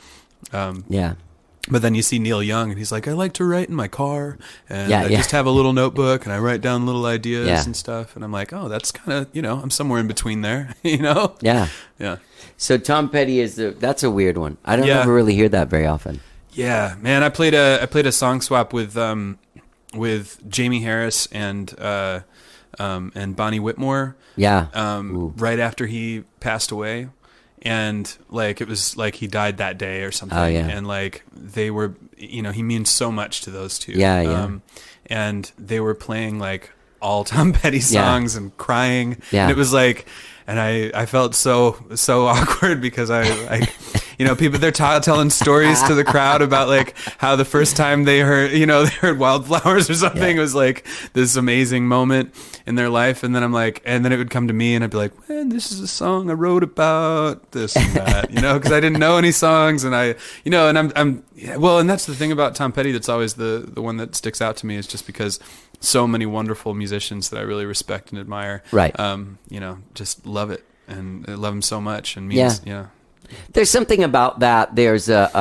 S5: But then you see Neil Young, and he's like, I like to write in my car, and I just have a little notebook, and I write down little ideas and stuff. And I'm like, oh, that's kind of, you know, I'm somewhere in between there, you know?
S1: Yeah.
S5: Yeah.
S1: So Tom Petty that's a weird one. I don't ever really hear that very often.
S5: Yeah, man, I played a song swap with Jamie Harris and Bonnie Whitmore.
S1: Yeah.
S5: Right after he passed away. And like it was like he died that day or something.
S1: Oh, yeah.
S5: And like they were, you know, he means so much to those two.
S1: Yeah.
S5: And they were playing like all Tom Petty songs and crying.
S1: Yeah.
S5: And it was like, and I felt so awkward because I you know, people, they're telling stories to the crowd about like how the first time they heard Wildflowers or something, it was like this amazing moment in their life. And then I'm like, and then it would come to me and I'd be like, man, this is a song I wrote about this and that, you know, because I didn't know any songs, and and that's the thing about Tom Petty that's always the one that sticks out to me, is just because so many wonderful musicians that I really respect and admire,
S1: right?
S5: You know, just love it, and I love him so much, and means,
S1: There's something about that. There's just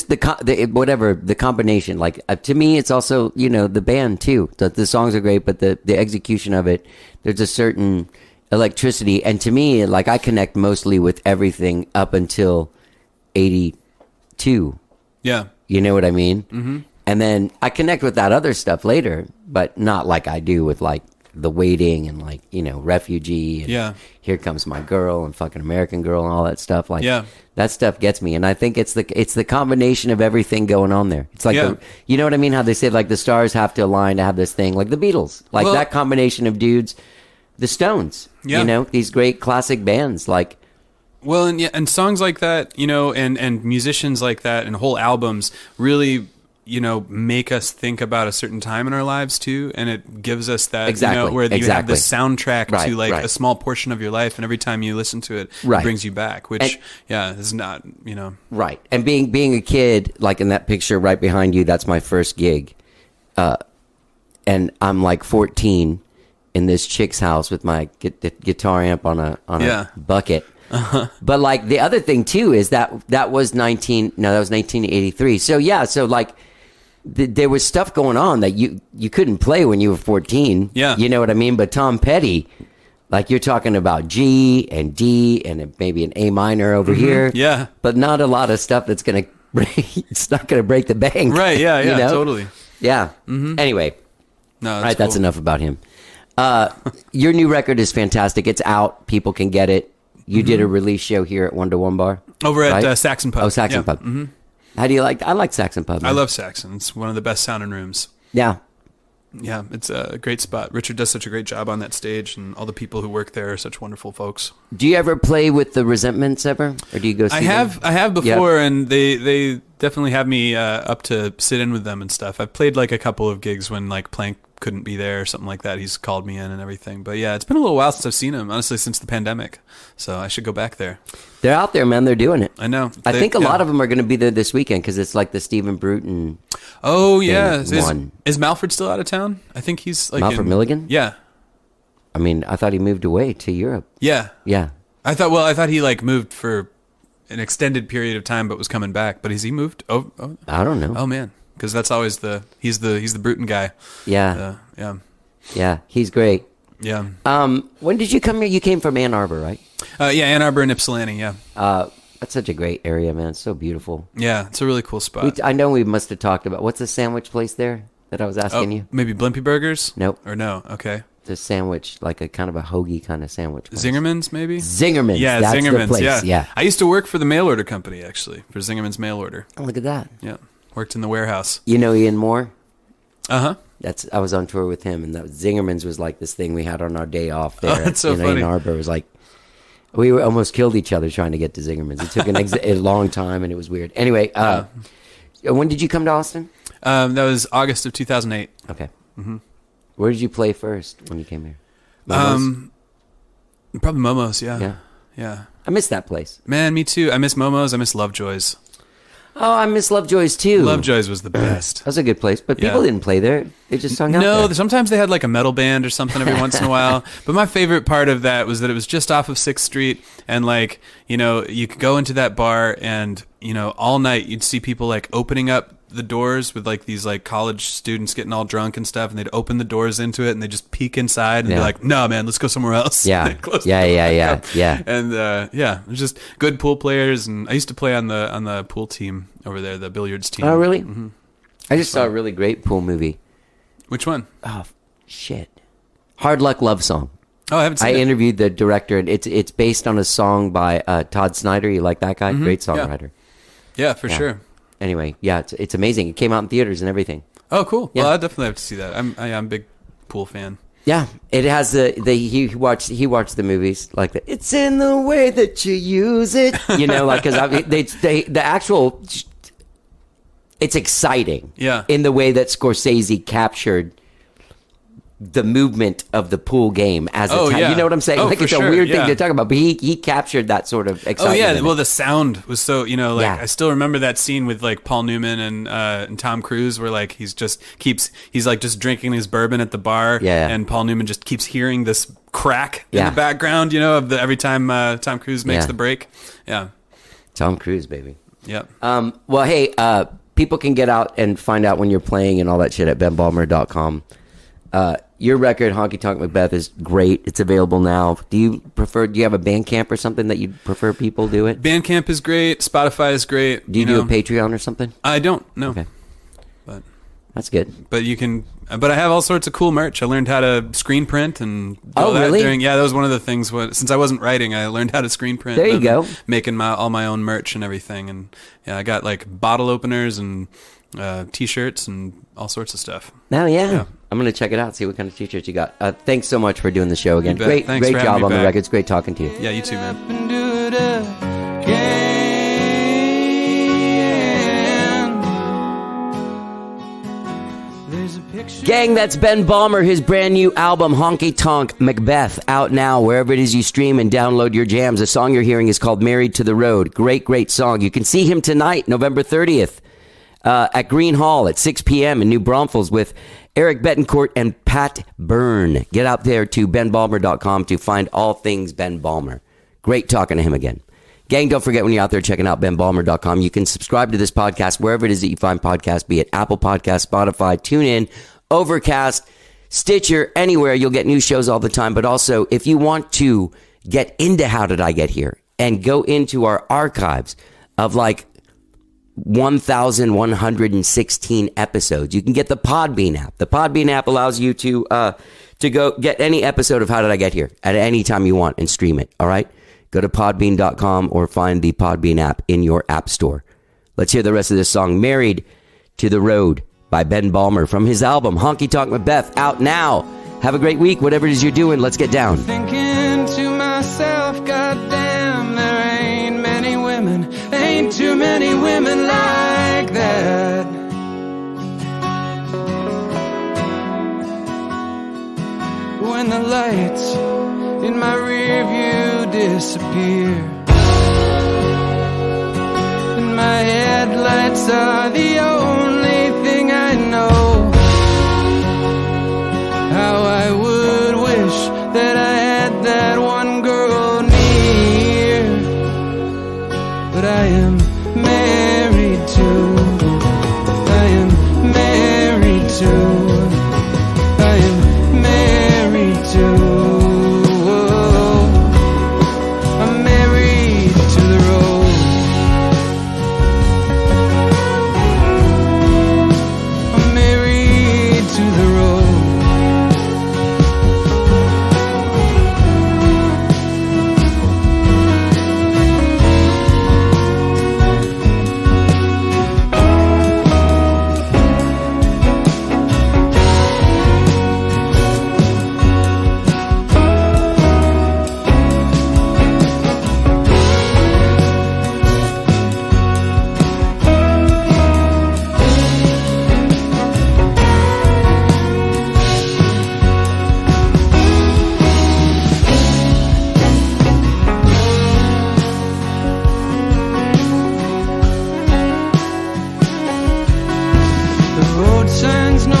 S1: the combination. Like to me, it's also, you know, the band too. The songs are great, but the execution of it, there's a certain electricity. And to me, like I connect mostly with everything up until 82.
S5: Yeah,
S1: you know what I mean. Mm-hmm. And then I connect with that other stuff later, but not like I do with like The Waiting and like, you know, Refugee and Here Comes My Girl and fucking American Girl and all that stuff. Like that stuff gets me, and I think it's the combination of everything going on there. It's like you know what I mean? How they say like the stars have to align to have this thing, like the Beatles, like that combination of dudes, the Stones. You know, these great classic bands like.
S5: Well, and songs like that, you know, and musicians like that, and whole albums really, you know, make us think about a certain time in our lives too, and it gives us that, you know, where you have the soundtrack to like a small portion of your life, and every time you listen to it, it brings you back, which is not, you know,
S1: right. And being a kid, like in that picture right behind you, that's my first gig, and I'm like 14 in this chick's house with my guitar amp on a bucket. But like the other thing too is that was 1983. So yeah, so like there was stuff going on that you couldn't play when you were 14.
S5: Yeah.
S1: You know what I mean? But Tom Petty, like you're talking about G and D and maybe an A minor over here.
S5: Yeah.
S1: But not a lot of stuff that's going to it's not going to break the bank.
S5: Right, yeah,
S1: you know?
S5: totally.
S1: Yeah. Anyway.
S5: No,
S1: All right, that's enough about him. Your new record is fantastic. It's out. People can get it. You did a release show here at 1 to 1 Bar.
S5: Over at
S1: right?
S5: Saxon Pub.
S1: Oh, Saxon Pub. Mm-hmm. How do you like? I like Saxon Pub. Man.
S5: I love Saxon. It's one of the best sounding rooms.
S1: Yeah.
S5: Yeah, it's a great spot. Richard does such a great job on that stage, and all the people who work there are such wonderful folks.
S1: Do you ever play with the Resentments ever, or do you go see them?
S5: I have before, and they definitely have me up to sit in with them and stuff. I've played like a couple of gigs when like Plank couldn't be there or something like that. He's called me in and everything. But yeah, it's been a little while since I've seen him, honestly, since the pandemic. So I should go back there.
S1: They're out there, man. They're doing it.
S5: I know.
S1: I think a lot of them are going to be there this weekend because it's like the Stephen Bruton.
S5: Oh yeah,
S1: one.
S5: Is Malford still out of town? I think he's like
S1: Malford Milligan.
S5: Yeah.
S1: I mean, I thought he moved away to Europe.
S5: Yeah.
S1: Yeah.
S5: I thought he like moved for an extended period of time, but was coming back. But has he moved? Oh.
S1: I don't know.
S5: Oh man, because that's always he's the Bruton guy.
S1: Yeah.
S5: Yeah.
S1: Yeah. He's great.
S5: Yeah.
S1: When did you come here? You came from Ann Arbor, right?
S5: Yeah, Ann Arbor and Ypsilanti. Yeah.
S1: That's such a great area, man. It's so beautiful.
S5: Yeah, it's a really cool spot.
S1: I know we must have talked about what's the sandwich place there that I was asking you.
S5: Maybe Blimpie Burgers.
S1: Nope.
S5: Or no? Okay.
S1: The sandwich, like a kind of a hoagie kind of sandwich place.
S5: Zingerman's, maybe.
S1: Zingerman's.
S5: Yeah,
S1: that's
S5: Zingerman's.
S1: The place. Yeah.
S5: I used to work for the mail order company actually for Zingerman's mail order.
S1: Oh, look at that.
S5: Yeah, worked in the warehouse.
S1: You know Ian Moore?
S5: Uh huh.
S1: I was on tour with him, and that Zingerman's was like this thing we had on our day off there.
S5: That's so funny.
S1: Ann Arbor. It was like we almost killed each other trying to get to Zingerman's. It took a long time, and it was weird. Anyway, when did you come to Austin?
S5: That was August of 2008.
S1: Okay. Mm-hmm. Where did you play first when you came here? Momo's?
S5: Probably Momo's.
S1: Yeah.
S5: Yeah.
S1: I miss that place.
S5: Man, me too. I miss Momo's. I miss Lovejoy's.
S1: Oh, I miss Lovejoy's too.
S5: Lovejoy's was the best.
S1: That was a good place, but people didn't play there. They just hung out there.
S5: No, sometimes they had like a metal band or something every once in a while. But my favorite part of that was that it was just off of 6th Street, and like, you know, you could go into that bar and, you know, all night you'd see people like opening up the doors with like these like college students getting all drunk and stuff, and they'd open the doors into it and they'd just peek inside and be like, no man, let's go somewhere else.
S1: Yeah.
S5: And
S1: Yeah.
S5: And it was just good pool players, and I used to play on the pool team over there, the billiards team.
S1: Oh really? Mm-hmm. I just saw a really great pool movie.
S5: Which one?
S1: Oh shit. Hard Luck Love Song.
S5: Oh, I haven't seen it.
S1: I interviewed the director, and it's based on a song by Todd Snyder. You like that guy? Great songwriter.
S5: Yeah, for sure.
S1: Anyway, yeah, it's amazing. It came out in theaters and everything.
S5: Oh, cool.
S1: Yeah.
S5: Well, I definitely have to see that. I'm a big pool fan.
S1: Yeah, it has he watched the movies like that. It's in the way that you use it, you know, like because the actual it's exciting.
S5: Yeah.
S1: In the way that Scorsese captured the movement of the pool game as you know what I'm saying? Like it's a weird thing to talk about, but he captured that sort of excitement.
S5: Oh yeah, well the sound was so, you know, like
S1: Yeah.
S5: I still remember that scene with like Paul Newman and Tom Cruise where like he's like just drinking his bourbon at the bar, and Paul Newman just keeps hearing this crack in the background, you know, of every time Tom Cruise makes the break. Yeah.
S1: Tom Cruise, baby.
S5: Yep.
S1: Well, hey, people can get out and find out when you're playing and all that shit at benbalmer.com. Your record, Honky Tonk Macbeth, is great. It's available now. Do you have a Bandcamp or something that you prefer people do it?
S5: Bandcamp is great. Spotify is great.
S1: Do you do a Patreon or something?
S5: I don't, no.
S1: Okay.
S5: But
S1: that's good.
S5: But you can. But I have all sorts of cool merch. I learned how to screen print and all that
S1: really?
S5: that was one of the things. Since I wasn't writing, I learned how to screen print.
S1: There you go.
S5: Making all my own merch and everything, and I got like bottle openers and T-shirts and all sorts of stuff.
S1: Oh yeah. I'm gonna check it out. See what kind of T-shirts you got. Thanks so much for doing the show again. Great job on the record. It's great talking to you.
S5: Yeah, you too, man.
S1: Gang, that's Ben Balmer, his brand new album, Honky Tonk Macbeth, out now wherever it is you stream and download your jams. The song you're hearing is called Married to the Road. Great song. You can see him tonight, November 30th, at Green Hall at 6 p.m. in New Braunfels with Eric Betancourt, and Pat Byrne. Get out there to benbalmer.com to find all things Ben Balmer. Great talking to him again. Gang, don't forget when you're out there checking out benbalmer.com, you can subscribe to this podcast wherever it is that you find podcasts, be it Apple Podcasts, Spotify, TuneIn, Overcast, Stitcher, anywhere. You'll get new shows all the time. But also, if you want to get into How Did I Get Here and go into our archives of like 1,116 episodes, you can get the Podbean app. The Podbean app allows you to go get any episode of How Did I Get Here at any time you want and stream it. All right? Go to podbean.com or find the Podbean app in your app store. Let's hear the rest of this song, Married to the Road by Ben Balmer from his album Honky Tonk Macbeth, out now. Have a great week, whatever it is you're doing. Let's get down.
S4: Thinking to myself, goddamn, there ain't many women, ain't too many women like that. When the lights in my rear view disappear and my headlights are the only thing I know, how I would wish that I had that one girl near. But I am married to, I am married to, I am married to. I'm married to the road. I'm married to the road. The road signs no